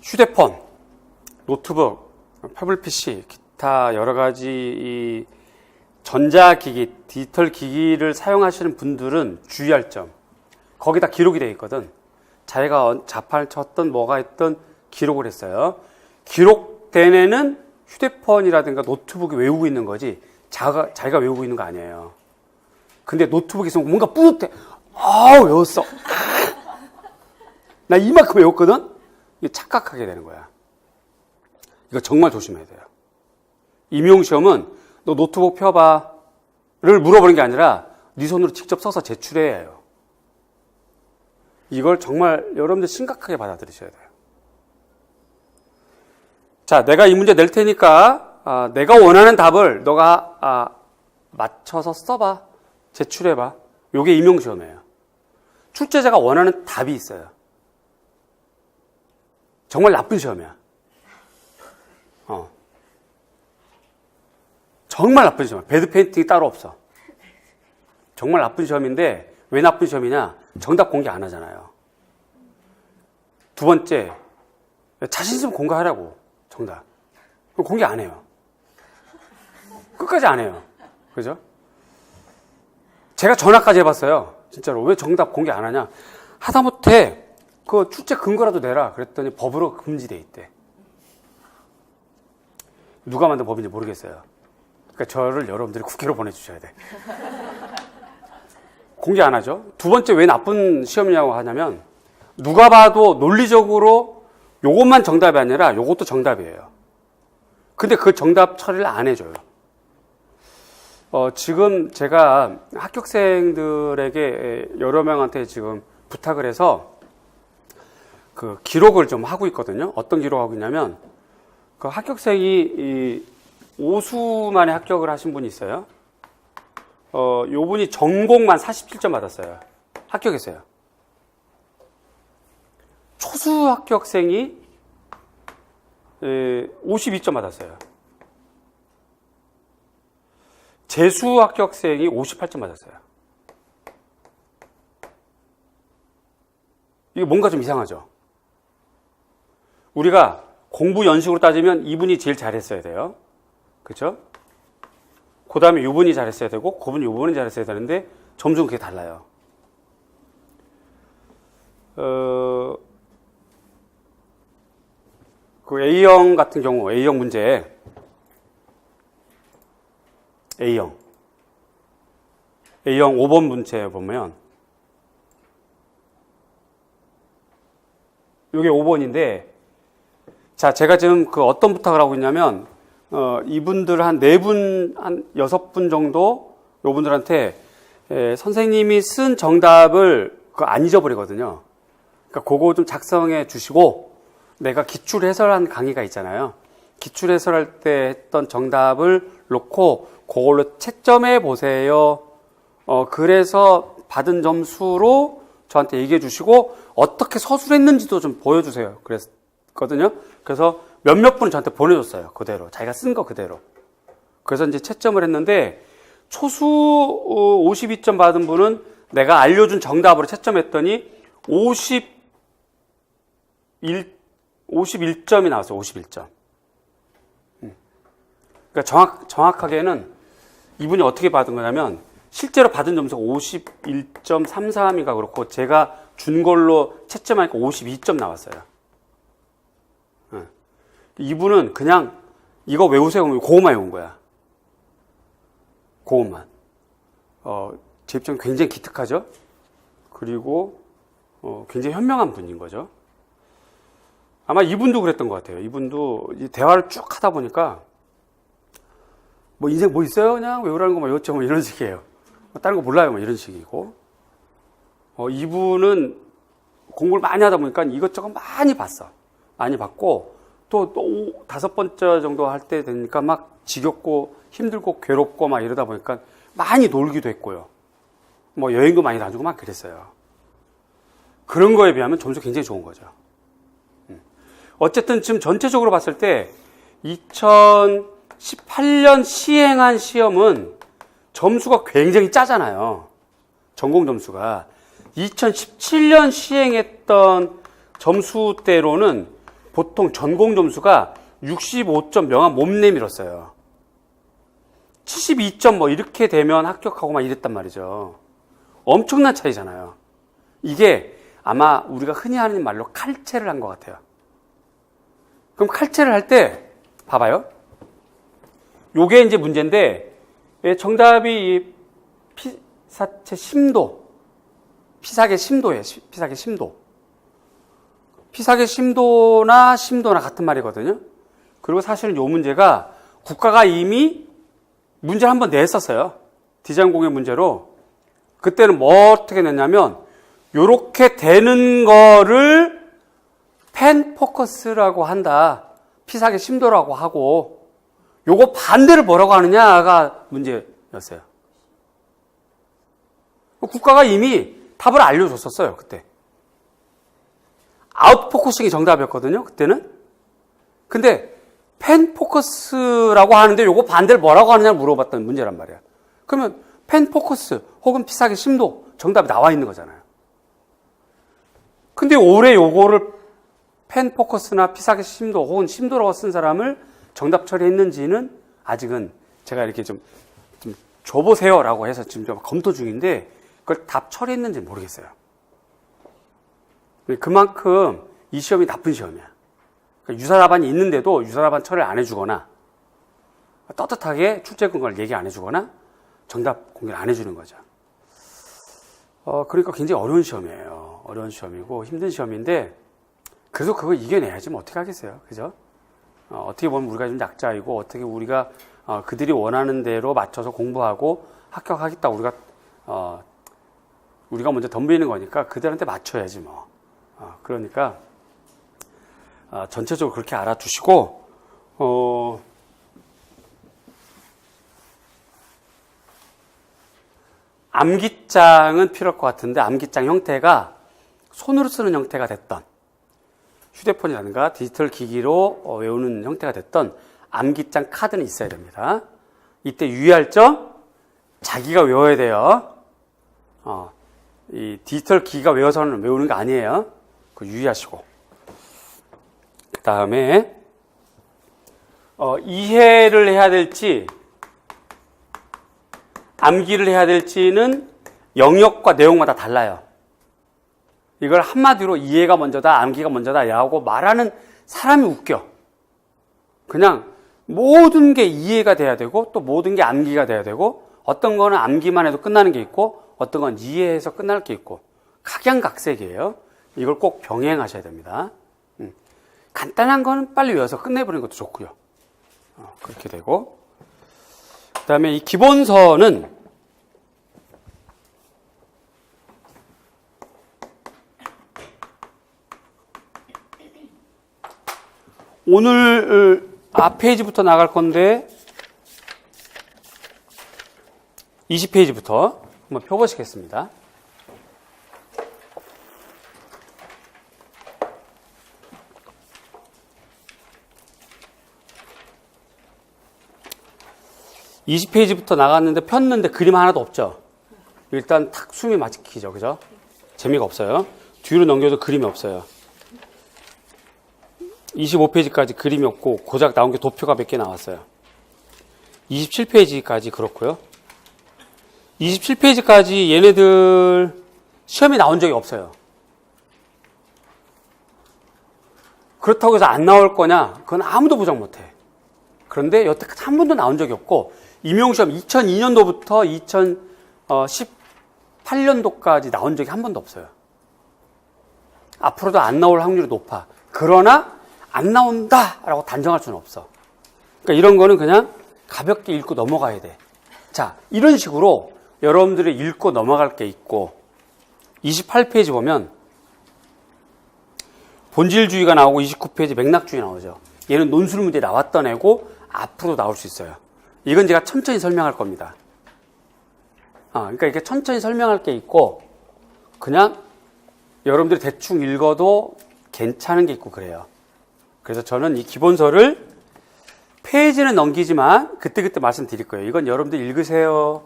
휴대폰, 노트북, 패블 PC, 기타 여러 가지 이 전자기기, 디지털 기기를 사용하시는 분들은 주의할 점, 거기다 기록이 되어 있거든. 자기가 자판을 쳤던 뭐가 했던 기록을 했어요. 기록된 애는 휴대폰이라든가 노트북이 외우고 있는 거지 자기가 외우고 있는 거 아니에요. 근데 노트북이 있으면 뭔가 뿌듯해. 외웠어. 나 이만큼 외웠거든? 이게 착각하게 되는 거야. 이거 정말 조심해야 돼요. 임용시험은 너 노트북 펴봐를 물어보는 게 아니라 네 손으로 직접 써서 제출해야 해요. 이걸 정말 여러분들 심각하게 받아들이셔야 돼요. 자, 내가 이 문제 낼 테니까 내가 원하는 답을 너가 맞춰서 써봐. 제출해봐. 요게 임용시험이에요. 출제자가 원하는 답이 있어요. 정말 나쁜 시험이야. 정말 나쁜 시험이야. 배드 페인팅이 따로 없어. 정말 나쁜 시험인데 왜 나쁜 시험이냐? 정답 공개 안 하잖아요. 두 번째, 자신 있으면 공개하라고. 정답. 공개 안 해요. 끝까지 안 해요. 그죠? 제가 전화까지 해봤어요. 진짜로. 왜 정답 공개 안 하냐? 하다못해 그 출제 근거라도 내라. 그랬더니 법으로 금지돼 있대. 누가 만든 법인지 모르겠어요. 그러니까 저를 여러분들이 국회로 보내주셔야 돼. 공개 안 하죠. 두 번째 왜 나쁜 시험이냐고 하냐면 누가 봐도 논리적으로 요것만 정답이 아니라 요것도 정답이에요. 근데 그 정답 처리를 안 해줘요. 지금 제가 합격생들에게 여러 명한테 지금 부탁을 해서 그 기록을 좀 하고 있거든요. 어떤 기록을 하고 있냐면 그 합격생이 5수 만에 합격을 하신 분이 있어요. 요분이 전공만 47점 받았어요. 합격했어요. 초수 합격생이 52점 받았어요. 재수 합격생이 58점 받았어요. 이게 뭔가 좀 이상하죠? 우리가 공부 연식으로 따지면 이분이 제일 잘했어야 돼요. 그렇죠? 그 다음에 요분이 잘했어야 되고 그분이 요분이 잘했어야 되는데 점수는 그게 달라요. 그 A형 같은 경우 A형 문제 A형 5번 문제 보면 이게 5번인데 자, 제가 지금 그 어떤 부탁을 하고 있냐면 이분들 한 4분, 한 6분 정도 요분들한테 선생님이 쓴 정답을 안 잊어버리거든요. 그러니까 그거 좀 작성해 주시고 내가 기출 해설한 강의가 있잖아요. 기출 해설할 때 했던 정답을 놓고 그걸로 채점해 보세요. 그래서 받은 점수로 저한테 얘기해 주시고 어떻게 서술했는지도 좀 보여주세요. 그랬거든요. 그래서 몇몇 분을 저한테 보내줬어요. 그대로. 자기가 쓴 거 그대로. 그래서 이제 채점을 했는데 초수 52점 받은 분은 내가 알려준 정답으로 채점했더니 51점이 나왔어요. 51점. 그러니까 정확하게는 이분이 어떻게 받은 거냐면 실제로 받은 점수가 51.33인가 그렇고 제가 준 걸로 채점하니까 52점 나왔어요. 이분은 그냥 이거 외우세요. 그것만 외운 거야. 그것만. 제 입장에 굉장히 기특하죠. 그리고 굉장히 현명한 분인 거죠. 아마 이분도 그랬던 것 같아요. 이분도 이 대화를 쭉 하다 보니까 뭐 인생 뭐 있어요? 그냥 외우라는 거만 외웠죠. 뭐 이런 식이에요. 다른 거 몰라요. 뭐 이런 식이고. 이분은 공부를 많이 하다 보니까 이것저것 많이 봤어. 많이 봤고 또 5번째 정도 할 때 되니까 막 지겹고 힘들고 괴롭고 막 이러다 보니까 많이 놀기도 했고요. 뭐 여행도 많이 다니고 막 그랬어요. 그런 거에 비하면 점수 굉장히 좋은 거죠. 어쨌든 지금 전체적으로 봤을 때 2018년 시행한 시험은 점수가 굉장히 짜잖아요. 전공 점수가. 2017년 시행했던 점수대로는 보통 전공 점수가 65점 명함 못 내밀었어요. 72점 뭐 이렇게 되면 합격하고 막 이랬단 말이죠. 엄청난 차이잖아요. 이게 아마 우리가 흔히 하는 말로 칼체를 한 것 같아요. 그럼 칼체를 할 때 봐봐요. 요게 이제 문제인데 정답이 이 피사체 심도, 피사계 심도예요. 피사계 심도. 피사계 심도나 같은 말이거든요. 그리고 사실은 요 문제가 국가가 이미 문제를 한번 냈었어요. 디자인 공예 문제로. 그때는 뭐 어떻게 냈냐면 요렇게 되는 거를 펜 포커스라고 한다. 피사계 심도라고 하고 요거 반대를 뭐라고 하느냐가 문제였어요. 국가가 이미 답을 알려줬었어요. 그때. 아웃포커싱이 정답이었거든요. 그때는. 근데 펜 포커스라고 하는데 요거 반대를 뭐라고 하느냐를 물어봤던 문제란 말이야. 그러면 펜 포커스 혹은 피사계 심도 정답이 나와 있는 거잖아요. 근데 올해 요거를 펜 포커스나 피사계 심도 혹은 심도라고 쓴 사람을 정답 처리했는지는 아직은 제가 이렇게 좀 줘보세요라고 해서 지금 좀 검토 중인데 그걸 답 처리했는지 모르겠어요. 그만큼 이 시험이 나쁜 시험이야. 그러니까 유사답안이 있는데도 유사답안 처리를 안 해주거나 떳떳하게 출제 근거를 얘기 안 해주거나 정답 공개를 안 해주는 거죠. 그러니까 굉장히 어려운 시험이에요. 어려운 시험이고 힘든 시험인데 그래도 그거 이겨내야지 뭐 어떻게 하겠어요. 그죠? 어떻게 보면 우리가 좀 약자이고 어떻게 우리가 그들이 원하는 대로 맞춰서 공부하고 합격하겠다 우리가 먼저 덤비는 거니까 그들한테 맞춰야지 뭐. 그러니까 전체적으로 그렇게 알아두시고 암기장은 필요할 것 같은데 암기장 형태가 손으로 쓰는 형태가 됐던 휴대폰이라든가 디지털 기기로 외우는 형태가 됐던 암기장 카드는 있어야 됩니다. 이때 유의할 점 자기가 외워야 돼요. 이 디지털 기기가 외워서는 외우는 거 아니에요. 그거 유의하시고. 그 다음에 이해를 해야 될지 암기를 해야 될지는 영역과 내용마다 달라요. 이걸 한마디로 이해가 먼저다, 암기가 먼저다 라고 말하는 사람이 웃겨. 그냥 모든 게 이해가 돼야 되고 또 모든 게 암기가 돼야 되고 어떤 거는 암기만 해도 끝나는 게 있고 어떤 건 이해해서 끝날 게 있고 각양각색이에요. 이걸 꼭 병행하셔야 됩니다. 간단한 거는 빨리 외워서 끝내버리는 것도 좋고요. 그렇게 되고 그 다음에 이 기본서는 오늘 앞 페이지부터 나갈 건데 20페이지부터 한번 펴보시겠습니다. (20페이지부터) 나갔는데 폈는데 그림 하나도 없죠. 일단 탁 숨이 막히죠. 그죠? 재미가 없어요. 뒤로 넘겨도 그림이 없어요. 25페이지까지 그림이 없고 고작 나온 게 도표가 몇 개 나왔어요. 27페이지까지 그렇고요. 27페이지까지 얘네들 시험에 나온 적이 없어요. 그렇다고 해서 안 나올 거냐? 그건 아무도 보장 못해. 그런데 여태까지 한 번도 나온 적이 없고, 임용시험 2002년도부터 2018년도까지 나온 적이 한 번도 없어요. 앞으로도 안 나올 확률이 높아. 그러나 안 나온다라고 단정할 수는 없어. 그러니까 이런 거는 그냥 가볍게 읽고 넘어가야 돼. 자, 이런 식으로 여러분들이 읽고 넘어갈 게 있고, 28페이지 보면 본질주의가 나오고 29페이지 맥락주의 나오죠. 얘는 논술 문제 나왔던 애고 앞으로 나올 수 있어요. 이건 제가 천천히 설명할 겁니다. 그러니까 이렇게 천천히 설명할 게 있고, 그냥 여러분들이 대충 읽어도 괜찮은 게 있고 그래요. 그래서 저는 이 기본서를 페이지는 넘기지만 그때그때 말씀드릴 거예요. 이건 여러분들 읽으세요.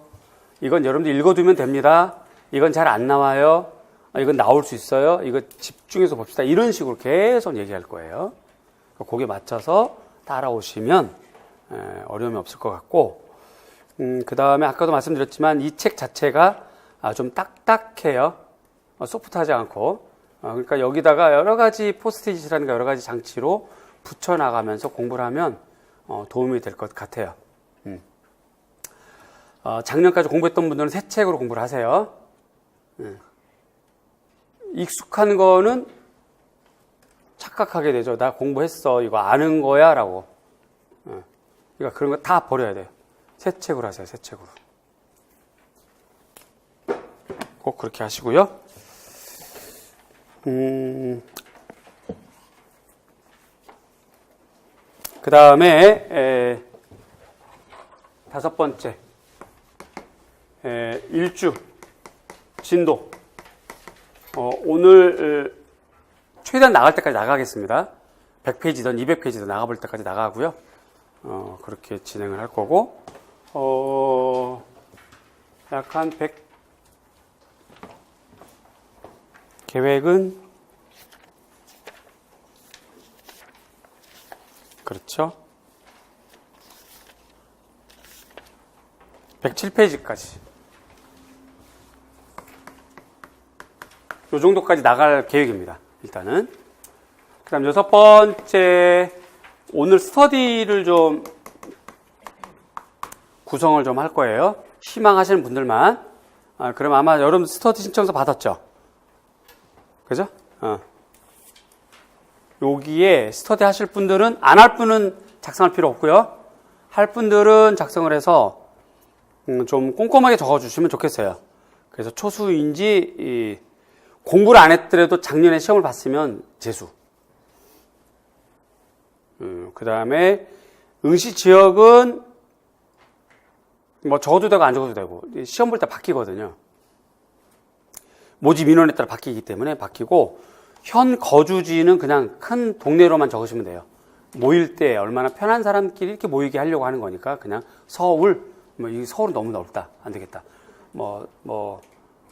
이건 여러분들 읽어두면 됩니다. 이건 잘 안 나와요. 이건 나올 수 있어요. 이거 집중해서 봅시다. 이런 식으로 계속 얘기할 거예요. 거기에 맞춰서 따라오시면 어려움이 없을 것 같고, 그 다음에 아까도 말씀드렸지만 이 책 자체가 좀 딱딱해요. 소프트하지 않고. 그러니까 여기다가 여러 가지 포스트잇이라든가 여러 가지 장치로 붙여나가면서 공부를 하면 도움이 될 것 같아요. 작년까지 공부했던 분들은 새 책으로 공부를 하세요. 익숙한 거는 착각하게 되죠. 나 공부했어. 이거 아는 거야. 라고. 그러니까 그런 거 다 버려야 돼요. 새 책으로 하세요. 새 책으로. 꼭 그렇게 하시고요. 그 다음에 다섯 번째 일주 진도. 오늘 최대한 나갈 때까지 나가겠습니다. 100페이지든 200페이지든 나가볼 때까지 나가고요. 그렇게 진행을 할 거고, 약 한 100, 계획은, 그렇죠. 107페이지까지. 요 정도까지 나갈 계획입니다. 일단은. 그 다음 여섯 번째, 오늘 스터디를 좀 구성을 좀 할 거예요. 희망하시는 분들만. 그럼 아마 여러분 스터디 신청서 받았죠? 그죠? 여기에 스터디 하실 분들은, 안 할 분은 작성할 필요 없고요. 할 분들은 작성을 해서 좀 꼼꼼하게 적어주시면 좋겠어요. 그래서 초수인지, 공부를 안 했더라도 작년에 시험을 봤으면 재수. 그 다음에 응시 지역은 뭐 적어도 되고 안 적어도 되고, 시험 볼 때 바뀌거든요. 모집 인원에 따라 바뀌기 때문에 바뀌고, 현 거주지는 그냥 큰 동네로만 적으시면 돼요. 모일 때 얼마나 편한 사람끼리 이렇게 모이게 하려고 하는 거니까 그냥 서울, 이 서울은 너무 넓다. 안 되겠다.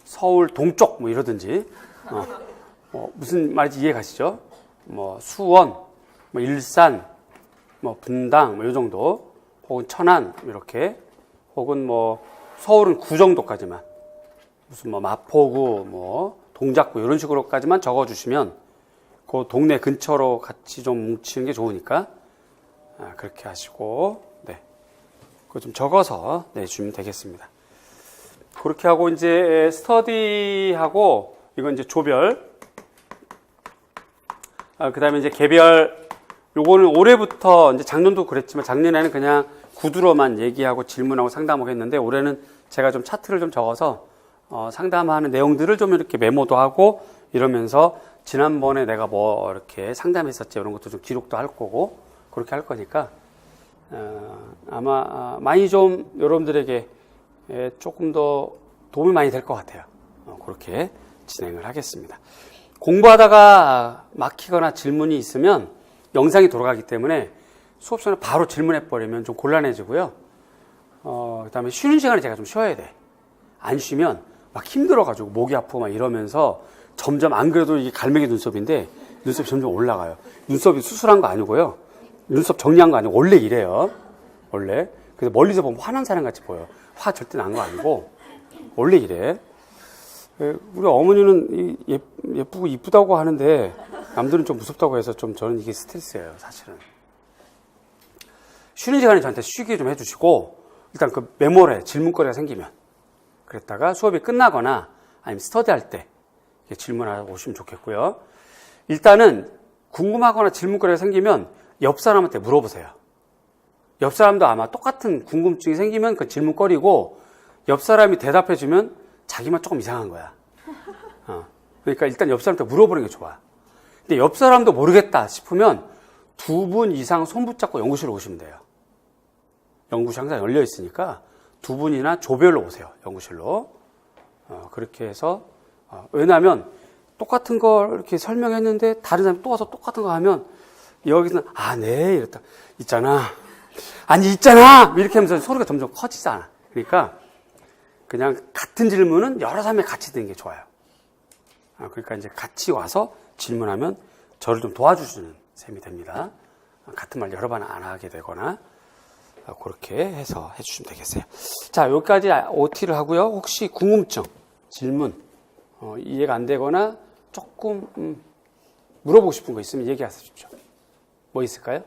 서울 동쪽 이러든지, 무슨 말인지 이해 가시죠? 수원, 일산, 분당, 요 정도, 혹은 천안, 이렇게, 혹은 서울은 구 정도까지만, 무슨 마포구, 동작구, 이런 식으로까지만 적어주시면, 그 동네 근처로 같이 좀 뭉치는 게 좋으니까, 그렇게 하시고, 네. 그거 좀 적어서 내주시면 되겠습니다. 그렇게 하고, 이제, 스터디하고, 이건 이제 조별, 그 다음에 이제 개별, 요거는 올해부터, 이제 작년도 그랬지만 작년에는 그냥 구두로만 얘기하고 질문하고 상담하고 했는데, 올해는 제가 좀 차트를 좀 적어서, 상담하는 내용들을 좀 이렇게 메모도 하고, 이러면서, 지난번에 내가 이렇게 상담했었지, 이런 것도 좀 기록도 할 거고, 그렇게 할 거니까, 아마, 많이 좀 여러분들에게 조금 더 도움이 많이 될 것 같아요. 그렇게 진행을 하겠습니다. 공부하다가 막히거나 질문이 있으면 영상이 돌아가기 때문에 수업 시간에 바로 질문해버리면 좀 곤란해지고요. 그 다음에 쉬는 시간에 제가 좀 쉬어야 돼. 안 쉬면 막 힘들어가지고 목이 아프고 막 이러면서 점점, 안 그래도 이게 갈매기 눈썹인데 눈썹이 점점 올라가요. 눈썹이 수술한 거 아니고요. 눈썹 정리한 거 아니고 원래 이래요. 원래. 그래서 멀리서 보면 화난 사람 같이 보여요. 화 절대 난 거 아니고 원래 이래. 우리 어머니는 예쁘고 이쁘다고 하는데 남들은 좀 무섭다고 해서 좀 저는 이게 스트레스예요, 사실은. 쉬는 시간에 저한테 쉬게 좀 해주시고, 일단 그 메모에 질문거리가 생기면, 그랬다가 수업이 끝나거나 아니면 스터디할 때 질문하고 오시면 좋겠고요. 일단은 궁금하거나 질문거리가 생기면 옆 사람한테 물어보세요. 옆 사람도 아마 똑같은 궁금증이 생기면 그 질문거리고, 옆 사람이 대답해주면 자기만 조금 이상한 거야. 그러니까 일단 옆 사람한테 물어보는 게 좋아. 근데 옆 사람도 모르겠다 싶으면 2분 이상 손 붙잡고 연구실로 오시면 돼요. 연구실 항상 열려 있으니까 2분이나 조별로 오세요. 연구실로. 그렇게 해서 왜냐하면 똑같은 걸 이렇게 설명했는데 다른 사람이 또 와서 똑같은 거 하면 여기서는 네 이랬다. 있잖아. 아니 있잖아. 이렇게 하면서 소리가 점점 커지잖아. 그러니까 그냥 같은 질문은 여러 사람이 같이 듣는 게 좋아요. 그러니까 이제 같이 와서 질문하면 저를 좀 도와주시는 셈이 됩니다. 같은 말 여러 번 안 하게 되거나 그렇게 해서 해주시면 되겠어요. 자, 여기까지 OT를 하고요. 혹시 궁금증, 질문 이해가 안 되거나 조금 물어보고 싶은 거 있으면 얘기하십시오. 뭐 있을까요?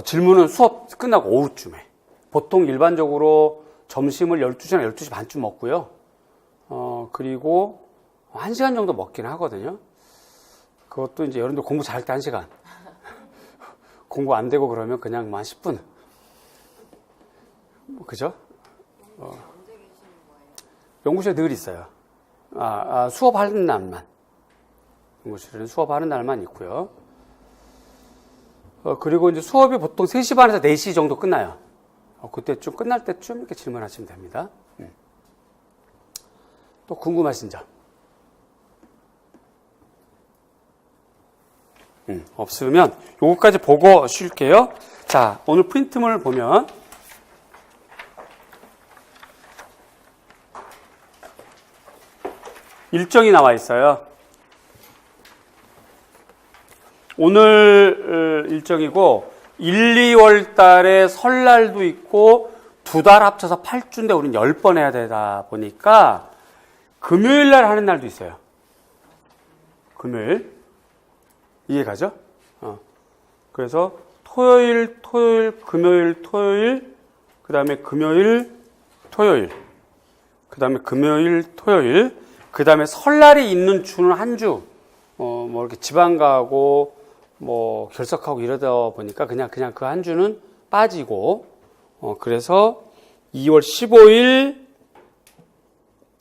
질문은 수업 끝나고 오후쯤에. 보통 일반적으로 점심을 12시나 12시 반쯤 먹고요. 그리고 1시간 정도 먹긴 하거든요. 그것도 이제 여러분들 공부 잘할 때 1시간. 공부 안 되고 그러면 그냥 한 10분. 그죠? 연구실에 늘 있어요. 수업하는 날만. 연구실에는 수업하는 날만 있고요. 그리고 이제 수업이 보통 3시 반에서 4시 정도 끝나요. 그때쯤 끝날 때쯤 이렇게 질문하시면 됩니다. 또 궁금하신 점? 없으면 요거까지 보고 쉴게요. 자, 오늘 프린트물 보면 일정이 나와 있어요. 오늘 일정이고 1, 2월 달에 설날도 있고 2달 합쳐서 8주인데 우리는 10번 해야 되다 보니까 금요일 날 하는 날도 있어요. 금요일. 이해가죠? 그래서 토요일, 금요일, 토요일, 그 다음에 금요일, 토요일, 그 다음에 금요일, 토요일, 그 다음에 설날이 있는 주는 한 주, 뭐 이렇게 지방 가고, 뭐 결석하고 이러다 보니까 그냥 그 한 주는 빠지고, 그래서 2월 15일,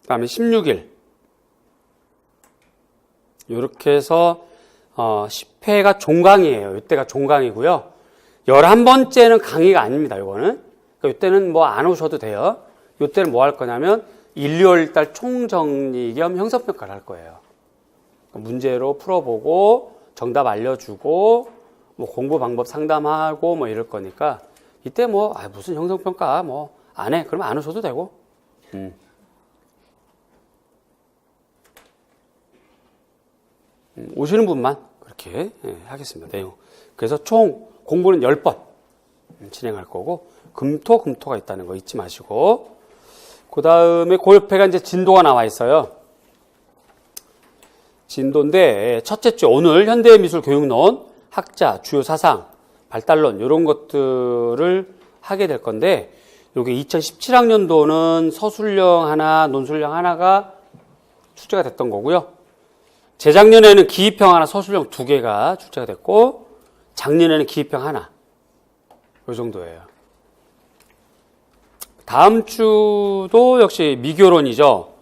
그 다음에 16일, 이렇게 해서 10회가 종강이에요. 이때가 종강이고요. 11번째는 강의가 아닙니다. 이거는. 그러니까 이때는 뭐 안 오셔도 돼요. 이때는 뭐 할 거냐면 1, 2월 달 총정리 겸 형성평가를 할 거예요. 문제로 풀어보고 정답 알려주고 뭐 공부 방법 상담하고 뭐 이럴 거니까 이때 뭐 무슨 형성평가 뭐 안 해. 그러면 안 오셔도 되고. 오시는 분만 그렇게 하겠습니다. 내용. 그래서 총 공부는 10번 진행할 거고 금토가 있다는 거 잊지 마시고 그 다음에 그 옆에가 이제 진도가 나와 있어요. 진도인데 첫째 주 오늘 현대미술교육론 학자 주요 사상 발달론 이런 것들을 하게 될 건데 요게 2017학년도는 서술형 하나 논술형 하나가 출제가 됐던 거고요. 재작년에는 기입형 하나, 서술형 2개가 출제가 됐고, 작년에는 기입형 하나. 요 정도예요. 다음 주도 역시 미교론이죠.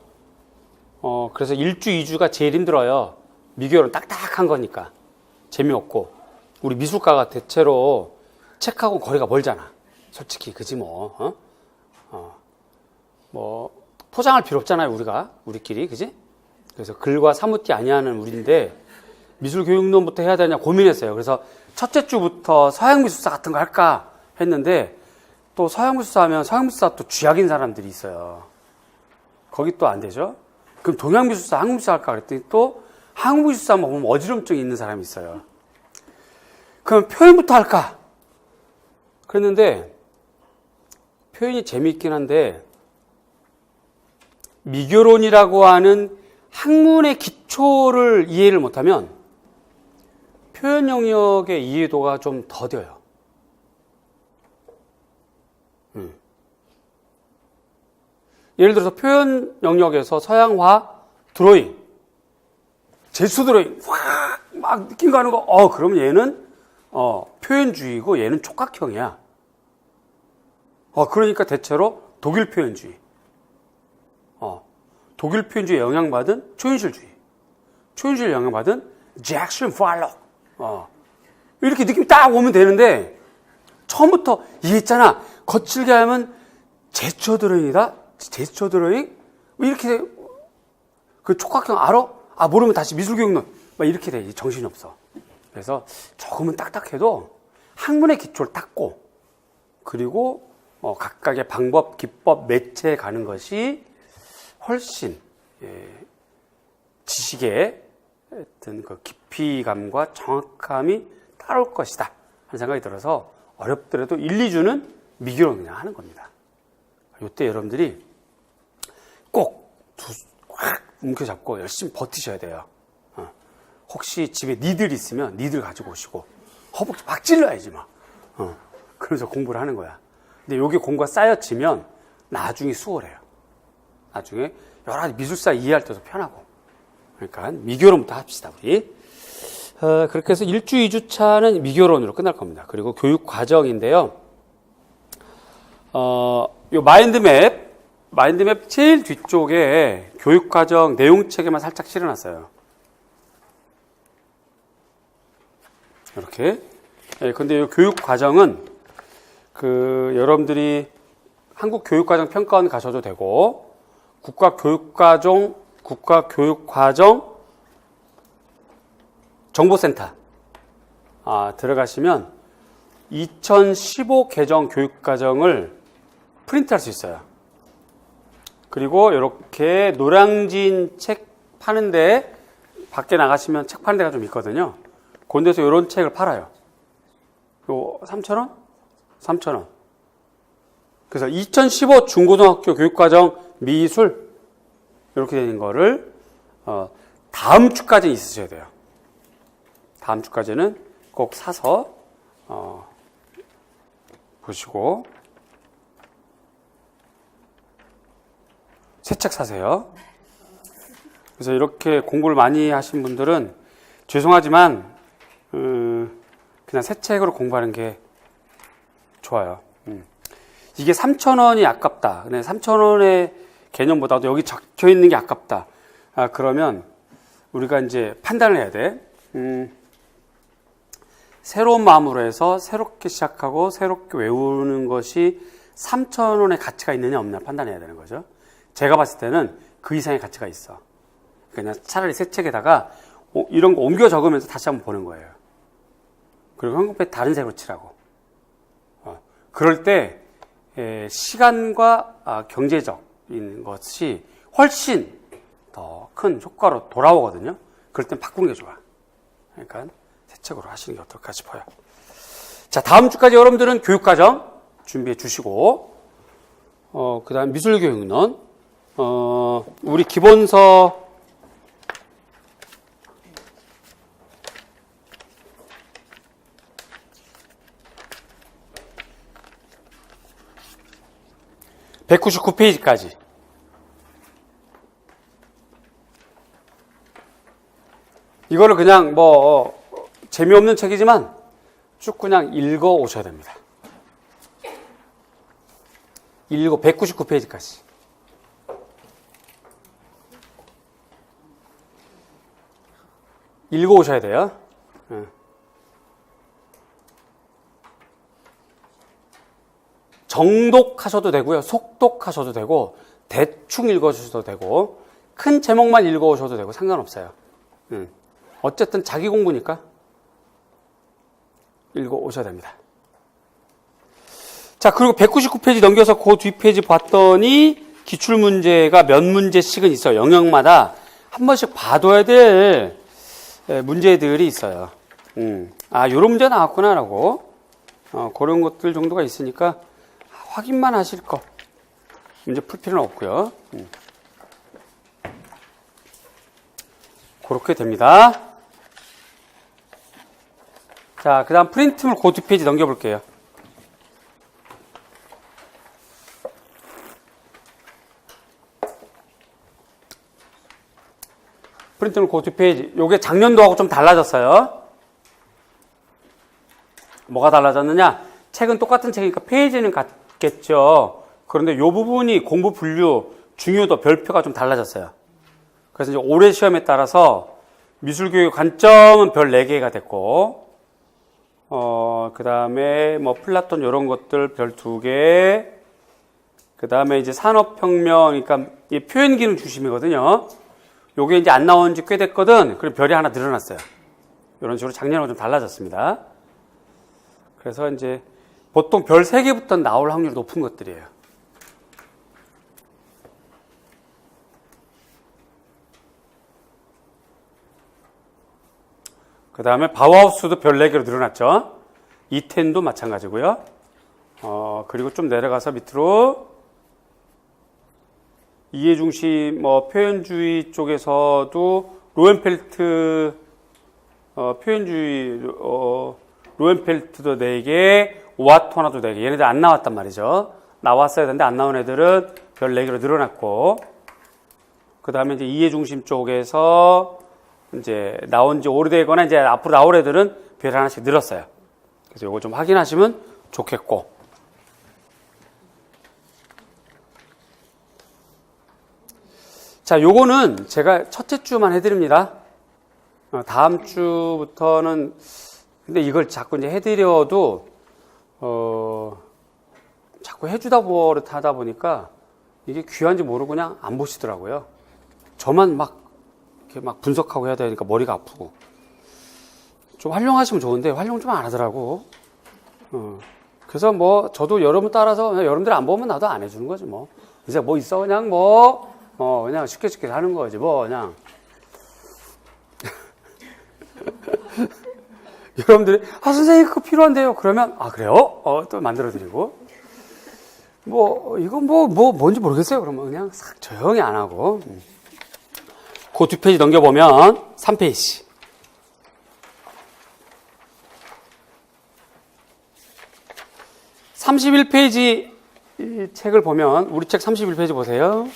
그래서 1주, 2주가 제일 힘들어요. 미교론 딱딱한 거니까. 재미없고. 우리 미술가가 대체로 책하고 거리가 멀잖아. 솔직히, 그지 뭐. 뭐, 포장할 필요 없잖아요, 우리끼리, 그지? 그래서 글과 사무띠 아니하는 우리인데 미술교육론부터 해야 되냐 고민했어요. 그래서 첫째 주부터 서양미술사 같은 거 할까 했는데 또 서양미술사 하면 서양미술사 또 쥐약인 사람들이 있어요. 거기 또 안 되죠. 그럼 동양미술사, 한국미술사 할까 그랬더니 또 한국미술사만 보면 어지럼증이 있는 사람이 있어요. 그럼 표현부터 할까? 그랬는데 표현이 재미있긴 한데 미교론이라고 하는 학문의 기초를 이해를 못하면 표현 영역의 이해도가 좀 더뎌요. 예를 들어서 표현 영역에서 서양화 드로잉, 제수 드로잉 막 느낌 가는 거, 그러면 얘는 표현주의고 얘는 촉각형이야. 그러니까 대체로 독일 표현주의, 독일 표현주의에 영향받은 초현실주의, 초현실에 영향받은 잭슨 팔록, 이렇게 느낌이 딱 오면 되는데 처음부터 이해했잖아. 거칠게 하면 제스처 드로잉이다. 제스처 드로잉? 이렇게 그 촉각형 알아? 모르면 다시 미술교육론 막 이렇게 돼. 정신이 없어. 그래서 조금은 딱딱해도 학문의 기초를 닦고 그리고 각각의 방법, 기법, 매체에 가는 것이 훨씬 지식의 어떤 그 깊이감과 정확함이 따라올 것이다 하는 생각이 들어서 어렵더라도 1, 2주는 미교로 그냥 하는 겁니다. 이때 여러분들이 꼭 확 움켜잡고 열심히 버티셔야 돼요. 혹시 집에 니들 있으면 니들 가지고 오시고 허벅지 막 찔러야지 막. 그러면서 공부를 하는 거야. 근데 요게 공부가 쌓여지면 나중에 수월해요. 나중에 여러 가지 미술사 이해할 때도 편하고. 그러니까 미교론부터 합시다 우리. 그렇게 해서 1주, 2주 차는 미교론으로 끝날 겁니다. 그리고 교육 과정인데요. 요 마인드맵 제일 뒤쪽에 교육과정 내용체계만 살짝 실어놨어요. 이렇게. 근데 이 교육과정은 여러분들이 한국교육과정 평가원 가셔도 되고, 국가교육과정 정보센터 들어가시면 2015 개정 교육과정을 프린트할 수 있어요. 그리고 이렇게 노량진 책 파는데 밖에 나가시면 책 파는 데가 좀 있거든요. 그런 데서 이런 책을 팔아요. 요 3,000원? 3,000원. 그래서 2015 중고등학교 교육과정 미술 이렇게 되는 거를 다음 주까지 있으셔야 돼요. 다음 주까지는 꼭 사서 보시고 새 책 사세요. 그래서 이렇게 공부를 많이 하신 분들은 죄송하지만 그냥 새 책으로 공부하는 게 좋아요. 이게 3,000원이 아깝다. 근데 3,000원의 개념보다도 여기 적혀 있는 게 아깝다. 그러면 우리가 이제 판단을 해야 돼. 새로운 마음으로 해서 새롭게 시작하고 새롭게 외우는 것이 3,000원의 가치가 있느냐 없느냐 판단해야 되는 거죠. 제가 봤을 때는 그 이상의 가치가 있어. 그냥 차라리 새 책에다가 이런 거 옮겨 적으면서 다시 한번 보는 거예요. 그리고 한국배 다른 색으로 칠하고. 그럴 때 시간과 경제적인 것이 훨씬 더 큰 효과로 돌아오거든요. 그럴 땐 바꾸는 게 좋아. 그러니까 새 책으로 하시는 게 어떨까 싶어요. 자, 다음 주까지 여러분들은 교육과정 준비해 주시고, 그 다음 미술교육론, 우리 기본서, (199페이지까지) 이거를 그냥 재미없는 책이지만 쭉 그냥 읽어 오셔야 됩니다. 199페이지까지. 읽어 오셔야 돼요. 정독하셔도 되고요. 속독하셔도 되고, 대충 읽어주셔도 되고, 큰 제목만 읽어 오셔도 되고, 상관없어요. 어쨌든 자기 공부니까 읽어 오셔야 됩니다. 자, 그리고 199페이지 넘겨서 그 뒷페이지 봤더니 기출문제가 몇 문제씩은 있어요. 영역마다 한 번씩 봐둬야 될 문제들이 있어요. 요런 문제 나왔구나라고 그런 것들 정도가 있으니까 확인만 하실 거. 문제 풀 필요는 없고요. 그렇게 됩니다. 자, 그 다음 프린트물 그 2페이지 넘겨볼게요. 프린트물 그 2페이지. 요게 작년도하고 좀 달라졌어요. 뭐가 달라졌느냐? 책은 똑같은 책이니까 페이지는 같겠죠. 그런데 요 부분이 공부 분류, 중요도, 별표가 좀 달라졌어요. 그래서 이제 올해 시험에 따라서 미술교육 관점은 별 4개가 됐고, 그 다음에 뭐 플라톤 요런 것들 별 2개, 그 다음에 이제 산업혁명, 그러니까 이 표현 기능 중심이거든요. 요게 이제 안 나온 지 꽤 됐거든. 그리고 별이 하나 늘어났어요. 이런 식으로 작년하고 좀 달라졌습니다. 그래서 이제 보통 별 3개부터 나올 확률이 높은 것들이에요. 그 다음에 바우하우스도 별 4개로 늘어났죠. 이텐도 마찬가지고요. 그리고 좀 내려가서 밑으로 이해중심, 표현주의 쪽에서도 로엔펠트, 표현주의, 로엔펠트도 4개, 오아토나도 4개. 얘네들 안 나왔단 말이죠. 나왔어야 되는데 안 나온 애들은 별 4개로 늘어났고, 그 다음에 이제 이해중심 쪽에서 이제 나온 지 오래되거나 이제 앞으로 나올 애들은 별 하나씩 늘었어요. 그래서 이거 좀 확인하시면 좋겠고. 자, 요거는 제가 첫째 주만 해드립니다. 다음 주부터는, 근데 이걸 자꾸 이제 해드려도, 자꾸 해주다 버릇하다 보니까 이게 귀한지 모르고 그냥 안 보시더라고요. 저만 이렇게 막 분석하고 해야 되니까 머리가 아프고. 좀 활용하시면 좋은데 활용 좀 안 하더라고. 그래서 저도 여러분 따라서 그냥 여러분들 안 보면 나도 안 해주는 거지 뭐. 이제 뭐 있어 그냥 그냥 쉽게 하는 거지 그냥. 여러분들이 선생님 그거 필요한데요. 그러면 그래요? 또 만들어드리고. 이건 뭔지 모르겠어요. 그러면 그냥 싹 조용히 안 하고. 그 2페이지 넘겨보면 3페이지. 31페이지 이 책을 보면 우리 책 31페이지 보세요.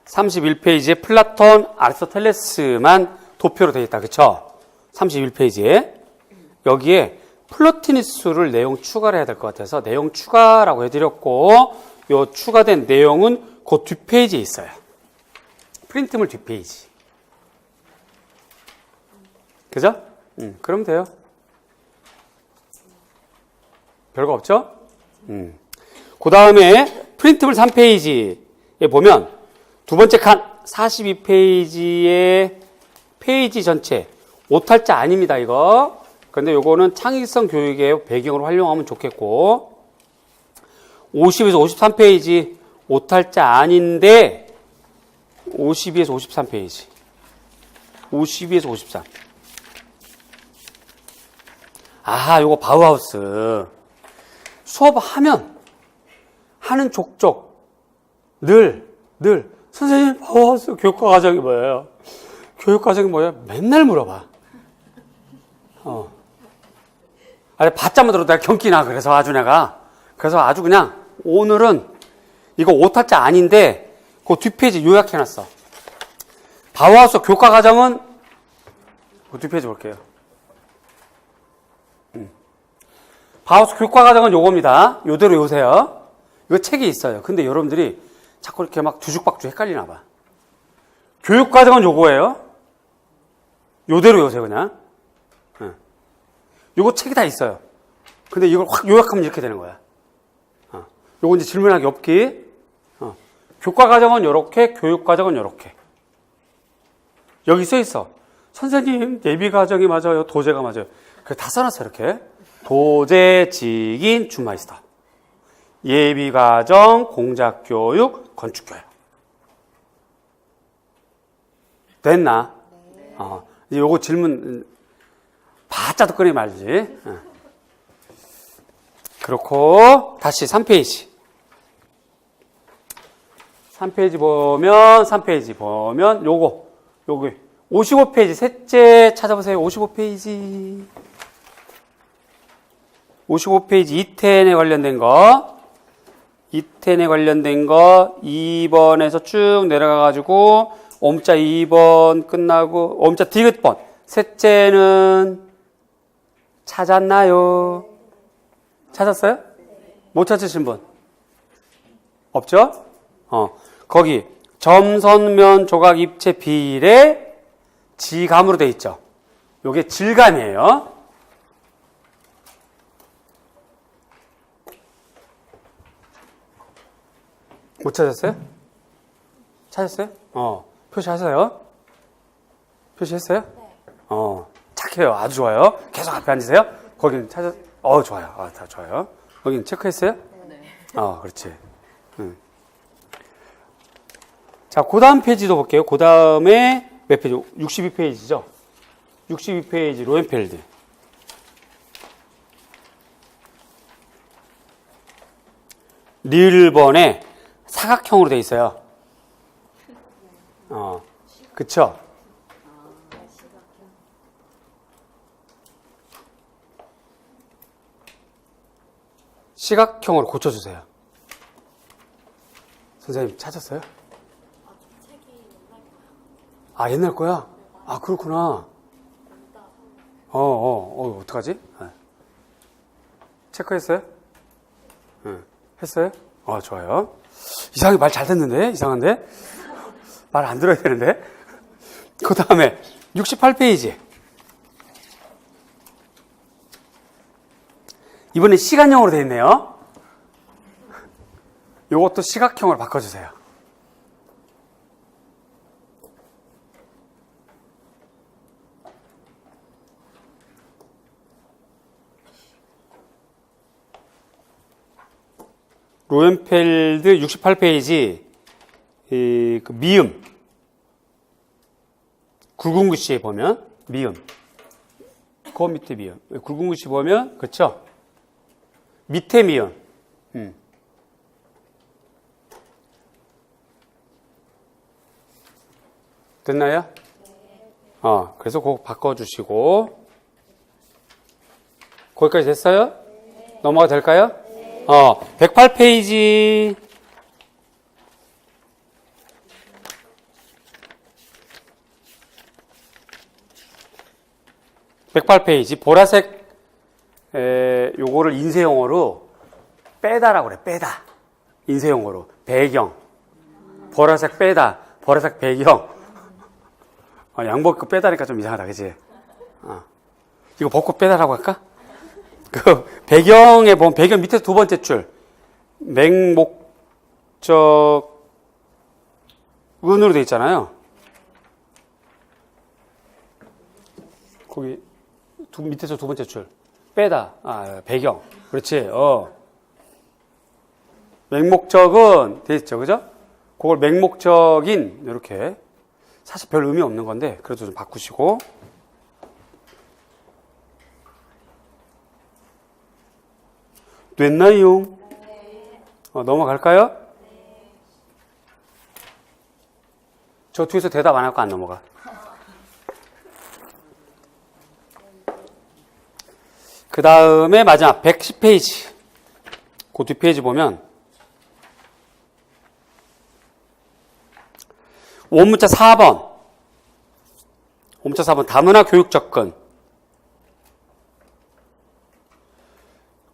(31페이지에) 플라톤, 아리스토텔레스만 도표로 되어 있다. 그쵸? 31페이지에 여기에 플로티니스를 내용 추가를 해야 될 것 같아서 내용 추가라고 해드렸고, 요 추가된 내용은 그 뒷페이지에 있어요. 프린트물 뒷페이지. 그죠? 그러면 돼요. 별거 없죠? 그 다음에 프린트물 3페이지에 보면 두 번째 칸 42페이지의 페이지 전체 오탈자 아닙니다. 이거. 근데 요거는 창의성 교육의 배경으로 활용하면 좋겠고, 50에서 53페이지 오탈자 아닌데 52에서 53페이지 52에서 53. 요거 바우하우스 수업하면 하는 족족 늘 선생님 바우하우스 교육과 과정이 뭐예요? 교육 과정이 뭐예요? 맨날 물어봐. 받자마자 내가 경기나 그래서 아주 그냥 오늘은 이거 오탈자 아닌데 그 뒷페이지 요약해놨어. 바우하우스 교과 과정은 그 뒷페이지 볼게요. 바우하우스 교과 과정은 요겁니다. 요대로 요세요. 이거 책이 있어요. 근데 여러분들이 자꾸 이렇게 막 두죽박죽 헷갈리나 봐. 교육 과정은 요거예요. 요대로 요세요, 그냥. 요거 책이 다 있어요. 근데 이걸 확 요약하면 이렇게 되는 거야. 요거 이제 질문하기 없기. 교과 과정은 요렇게, 교육 과정은 요렇게. 여기 써 있어. 선생님, 예비 과정이 맞아요? 도제가 맞아요? 그래, 다 써놨어, 이렇게. 도제, 직인, 준마이스터. 예비 과정, 공작 교육, 건축 교육. 됐나? 네. 이제 요거 질문, 바짝도 끓이지 말지. 그렇고 다시 3페이지. 3페이지 보면 요거 55페이지 셋째 찾아보세요. 55페이지 2텐에 관련된 거 2번에서 쭉 내려가가지고 옴자 2번 끝나고 옴자 디귿번 셋째는 찾았나요? 찾았어요? 못 찾으신 분? 없죠? 거기 점선면 조각 입체 비례 지감으로 돼 있죠. 요게 질감이에요. 못 찾았어요? 찾았어요? 표시하세요. 표시했어요? 네. 착해요. 아주 좋아요. 계속 앞에 앉으세요. 거긴 좋아요. 다 좋아요. 거긴 체크했어요? 네. 그렇지. 자, 그 다음 페이지도 볼게요. 그 다음에 몇 페이지? 62페이지죠? 62페이지 로엔펠드. 릴번에 사각형으로 돼 있어요. 그쵸? 시각형으로 고쳐주세요. 선생님 찾았어요? 옛날 거야? 그렇구나. 어떡하지? 체크했어요? 했어요? 좋아요. 이상하게 말 잘 듣는데? 이상한데? 말 안 들어야 되는데? 그 다음에 68페이지. 이번엔 시간형으로 되어 있네요. 이것도 시각형으로 바꿔주세요. 로엔펠드 68페이지 그 미음 굵은 글씨에 보면 미음 그 밑에 미음 굵은 글씨 보면 그쵸? 밑에 미음 됐나요? 그래서 그거 바꿔주시고 거기까지 됐어요? 넘어가 될까요? 108페이지. 108페이지. 보라색, 요거를 인쇄용어로 빼다라고 그래, 빼다. 인쇄용어로. 배경. 보라색 빼다. 보라색 배경. 양복 입고 빼다니까 좀 이상하다, 그치? 이거 벗고 빼다라고 할까? 그 배경에 보면 배경 밑에 두 번째 줄 맹목적은으로 돼 있잖아요. 거기 밑에서 두 번째 줄 빼다 배경 그렇지. 맹목적은 돼 있죠, 그죠? 그걸 맹목적인 이렇게 사실 별 의미 없는 건데 그래도 좀 바꾸시고. 됐나요? 네. 넘어갈까요? 네. 저 뒤에서 대답 안 할거 안 넘어가. 그 다음에 마지막 110페이지. 그 뒷페이지 보면 원문자 4번. 원문자 4번 다문화 교육 접근.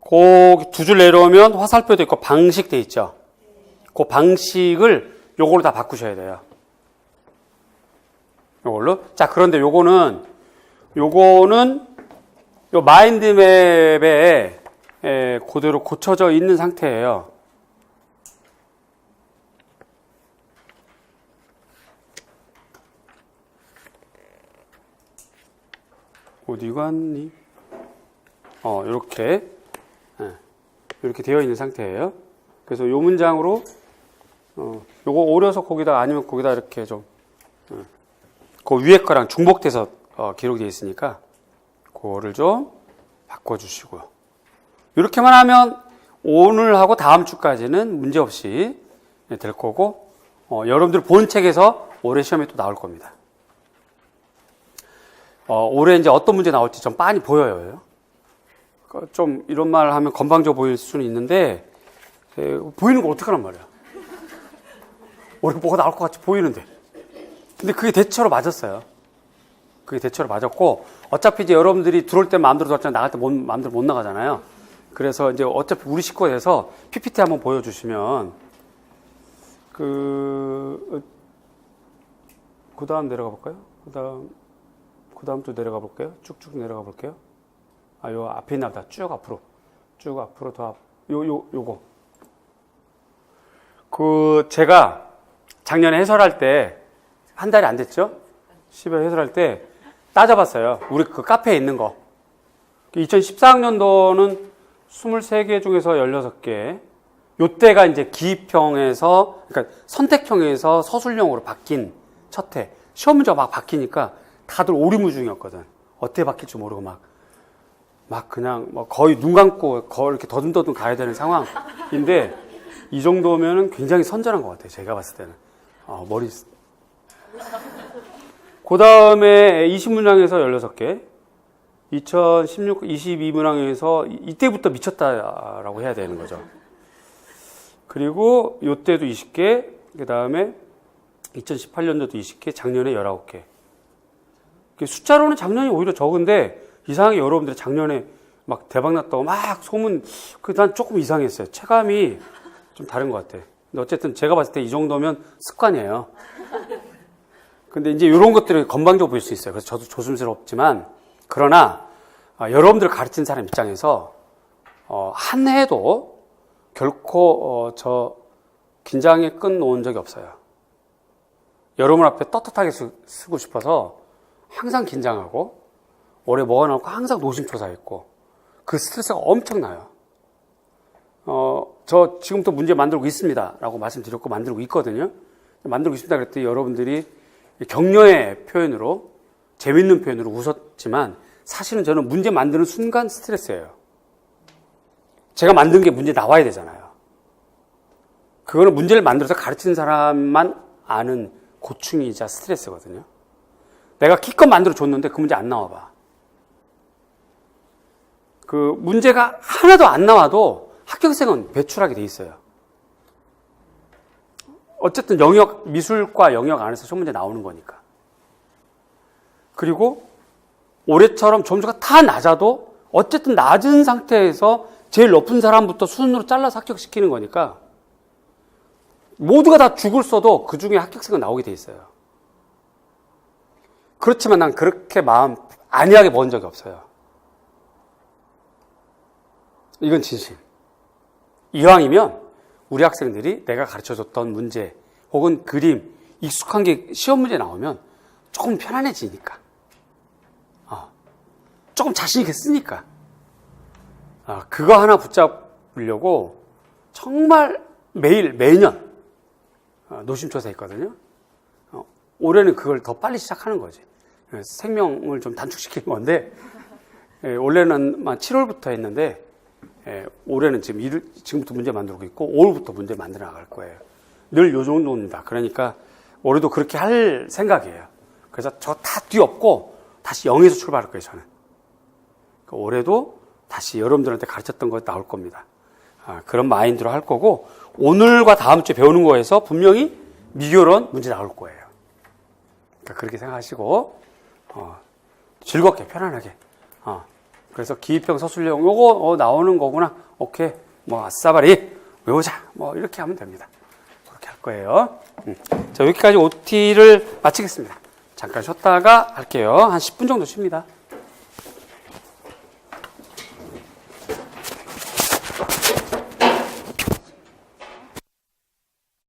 그 두 줄 내려오면 화살표도 있고 방식 돼 있죠. 그 방식을 요걸로 다 바꾸셔야 돼요. 요걸로. 자, 그런데 요거는 요 마인드맵에 그대로 고쳐져 있는 상태예요. 어디 갔니? 이렇게 되어 있는 상태예요. 그래서 요 문장으로 요거 오려서 거기다 아니면 거기다 이렇게 좀 그 위에 거랑 중복돼서 기록이 되어 있으니까 그거를 좀 바꿔주시고요. 이렇게만 하면 오늘하고 다음 주까지는 문제없이 될 거고, 여러분들 본 책에서 올해 시험에 또 나올 겁니다. 올해 이제 어떤 문제 나올지 좀 빤히 보여요. 좀 이런 말 하면 건방져 보일 수는 있는데, 보이는 걸 어떡하란 말이야. 올해 뭐가 나올 것 같이 보이는데. 근데 그게 대처로 맞았어요. 그게 대처로 맞았고, 어차피 이제 여러분들이 들어올 때 마음대로 들어왔잖아요. 나갈 때 마음대로 못 나가잖아요. 그래서 이제 어차피 우리 식구가 돼서 PPT 한번 보여주시면, 그 다음 내려가 볼까요? 그 다음 또 내려가 볼게요. 쭉쭉 내려가 볼게요. 요 앞에 있나 보다. 쭉 앞으로 더 요거. 제가 작년에 해설할 때, 한 달이 안 됐죠? 10월 해설할 때 따져봤어요. 우리 그 카페에 있는 거. 2014학년도는 23개 중에서 16개. 요때가 이제 기입형에서, 그러니까 선택형에서 서술형으로 바뀐 첫 해. 시험 문제가 막 바뀌니까 다들 오리무중이었거든. 어떻게 바뀔지 모르고 막 그냥 거의 눈 감고 이렇게 더듬더듬 가야 되는 상황인데, 이 정도면은 굉장히 선전한 것 같아요. 제가 봤을 때는. 그 다음에 20문항에서 16개, 2016, 22문항에서 이때부터 미쳤다라고 해야 되는 거죠. 그리고 요때도 20개, 그 다음에 2018년도도 20개, 작년에 19개. 숫자로는 작년이 오히려 적은데, 이상하게 여러분들이 작년에 막 대박났다고 막 소문, 난 조금 이상했어요. 체감이 좀 다른 것 같아. 근데 어쨌든 제가 봤을 때 이 정도면 습관이에요. 근데 이제 이런 것들이 건방져 보일 수 있어요. 그래서 저도 조심스럽지만, 그러나 여러분들 가르치는 사람 입장에서 한 해도 결코 저 긴장에 끈 놓은 적이 없어요. 여러분 앞에 떳떳하게 쓰고 싶어서 항상 긴장하고, 올해 뭐가 나올까 항상 노심초사했고, 그 스트레스가 엄청나요. 저 지금부터 문제 만들고 있습니다 라고 말씀드렸고, 만들고 있거든요. 만들고 있습니다 그랬더니 여러분들이 격려의 표현으로, 재밌는 표현으로 웃었지만, 사실은 저는 문제 만드는 순간 스트레스예요. 제가 만든 게 문제 나와야 되잖아요. 그거는 문제를 만들어서 가르치는 사람만 아는 고충이자 스트레스거든요. 내가 기껏 만들어 줬는데 그 문제 안 나와봐. 그 문제가 하나도 안 나와도 합격생은 배출하게 돼 있어요. 어쨌든 미술과 영역 안에서 시험 문제 나오는 거니까. 그리고 올해처럼 점수가 다 낮아도 어쨌든 낮은 상태에서 제일 높은 사람부터 수순으로 잘라서 합격시키는 거니까, 모두가 다 죽을 써도 그 중에 합격생은 나오게 돼 있어요. 그렇지만 난 그렇게 마음 안이하게 먹은 적이 없어요. 이건 진심. 이왕이면 우리 학생들이 내가 가르쳐줬던 문제 혹은 그림, 익숙한 게 시험 문제 나오면 조금 편안해지니까, 조금 자신 있게 쓰니까, 그거 하나 붙잡으려고 정말 매년 노심초사했거든요. 올해는 그걸 더 빨리 시작하는 거지. 생명을 좀 단축시키는 건데, 원래는 7월부터 했는데, 올해는 지금부터 문제 만들고 있고, 5월부터 문제 만들어 나갈 거예요. 늘 요 정도입니다. 그러니까 올해도 그렇게 할 생각이에요. 그래서 저 다 뒤엎고 다시 0에서 출발할 거예요, 저는. 그러니까 올해도 다시 여러분들한테 가르쳤던 거 나올 겁니다. 그런 마인드로 할 거고, 오늘과 다음 주에 배우는 거에서 분명히 미교론 문제 나올 거예요. 그러니까 그렇게 생각하시고, 즐겁게, 편안하게. 그래서 기입형 서술형, 요거 나오는 거구나. 오케이. 아싸바리. 외우자. 이렇게 하면 됩니다. 그렇게 할 거예요. 자, 여기까지 OT를 마치겠습니다. 잠깐 쉬었다가 할게요. 한 10분 정도 쉽니다.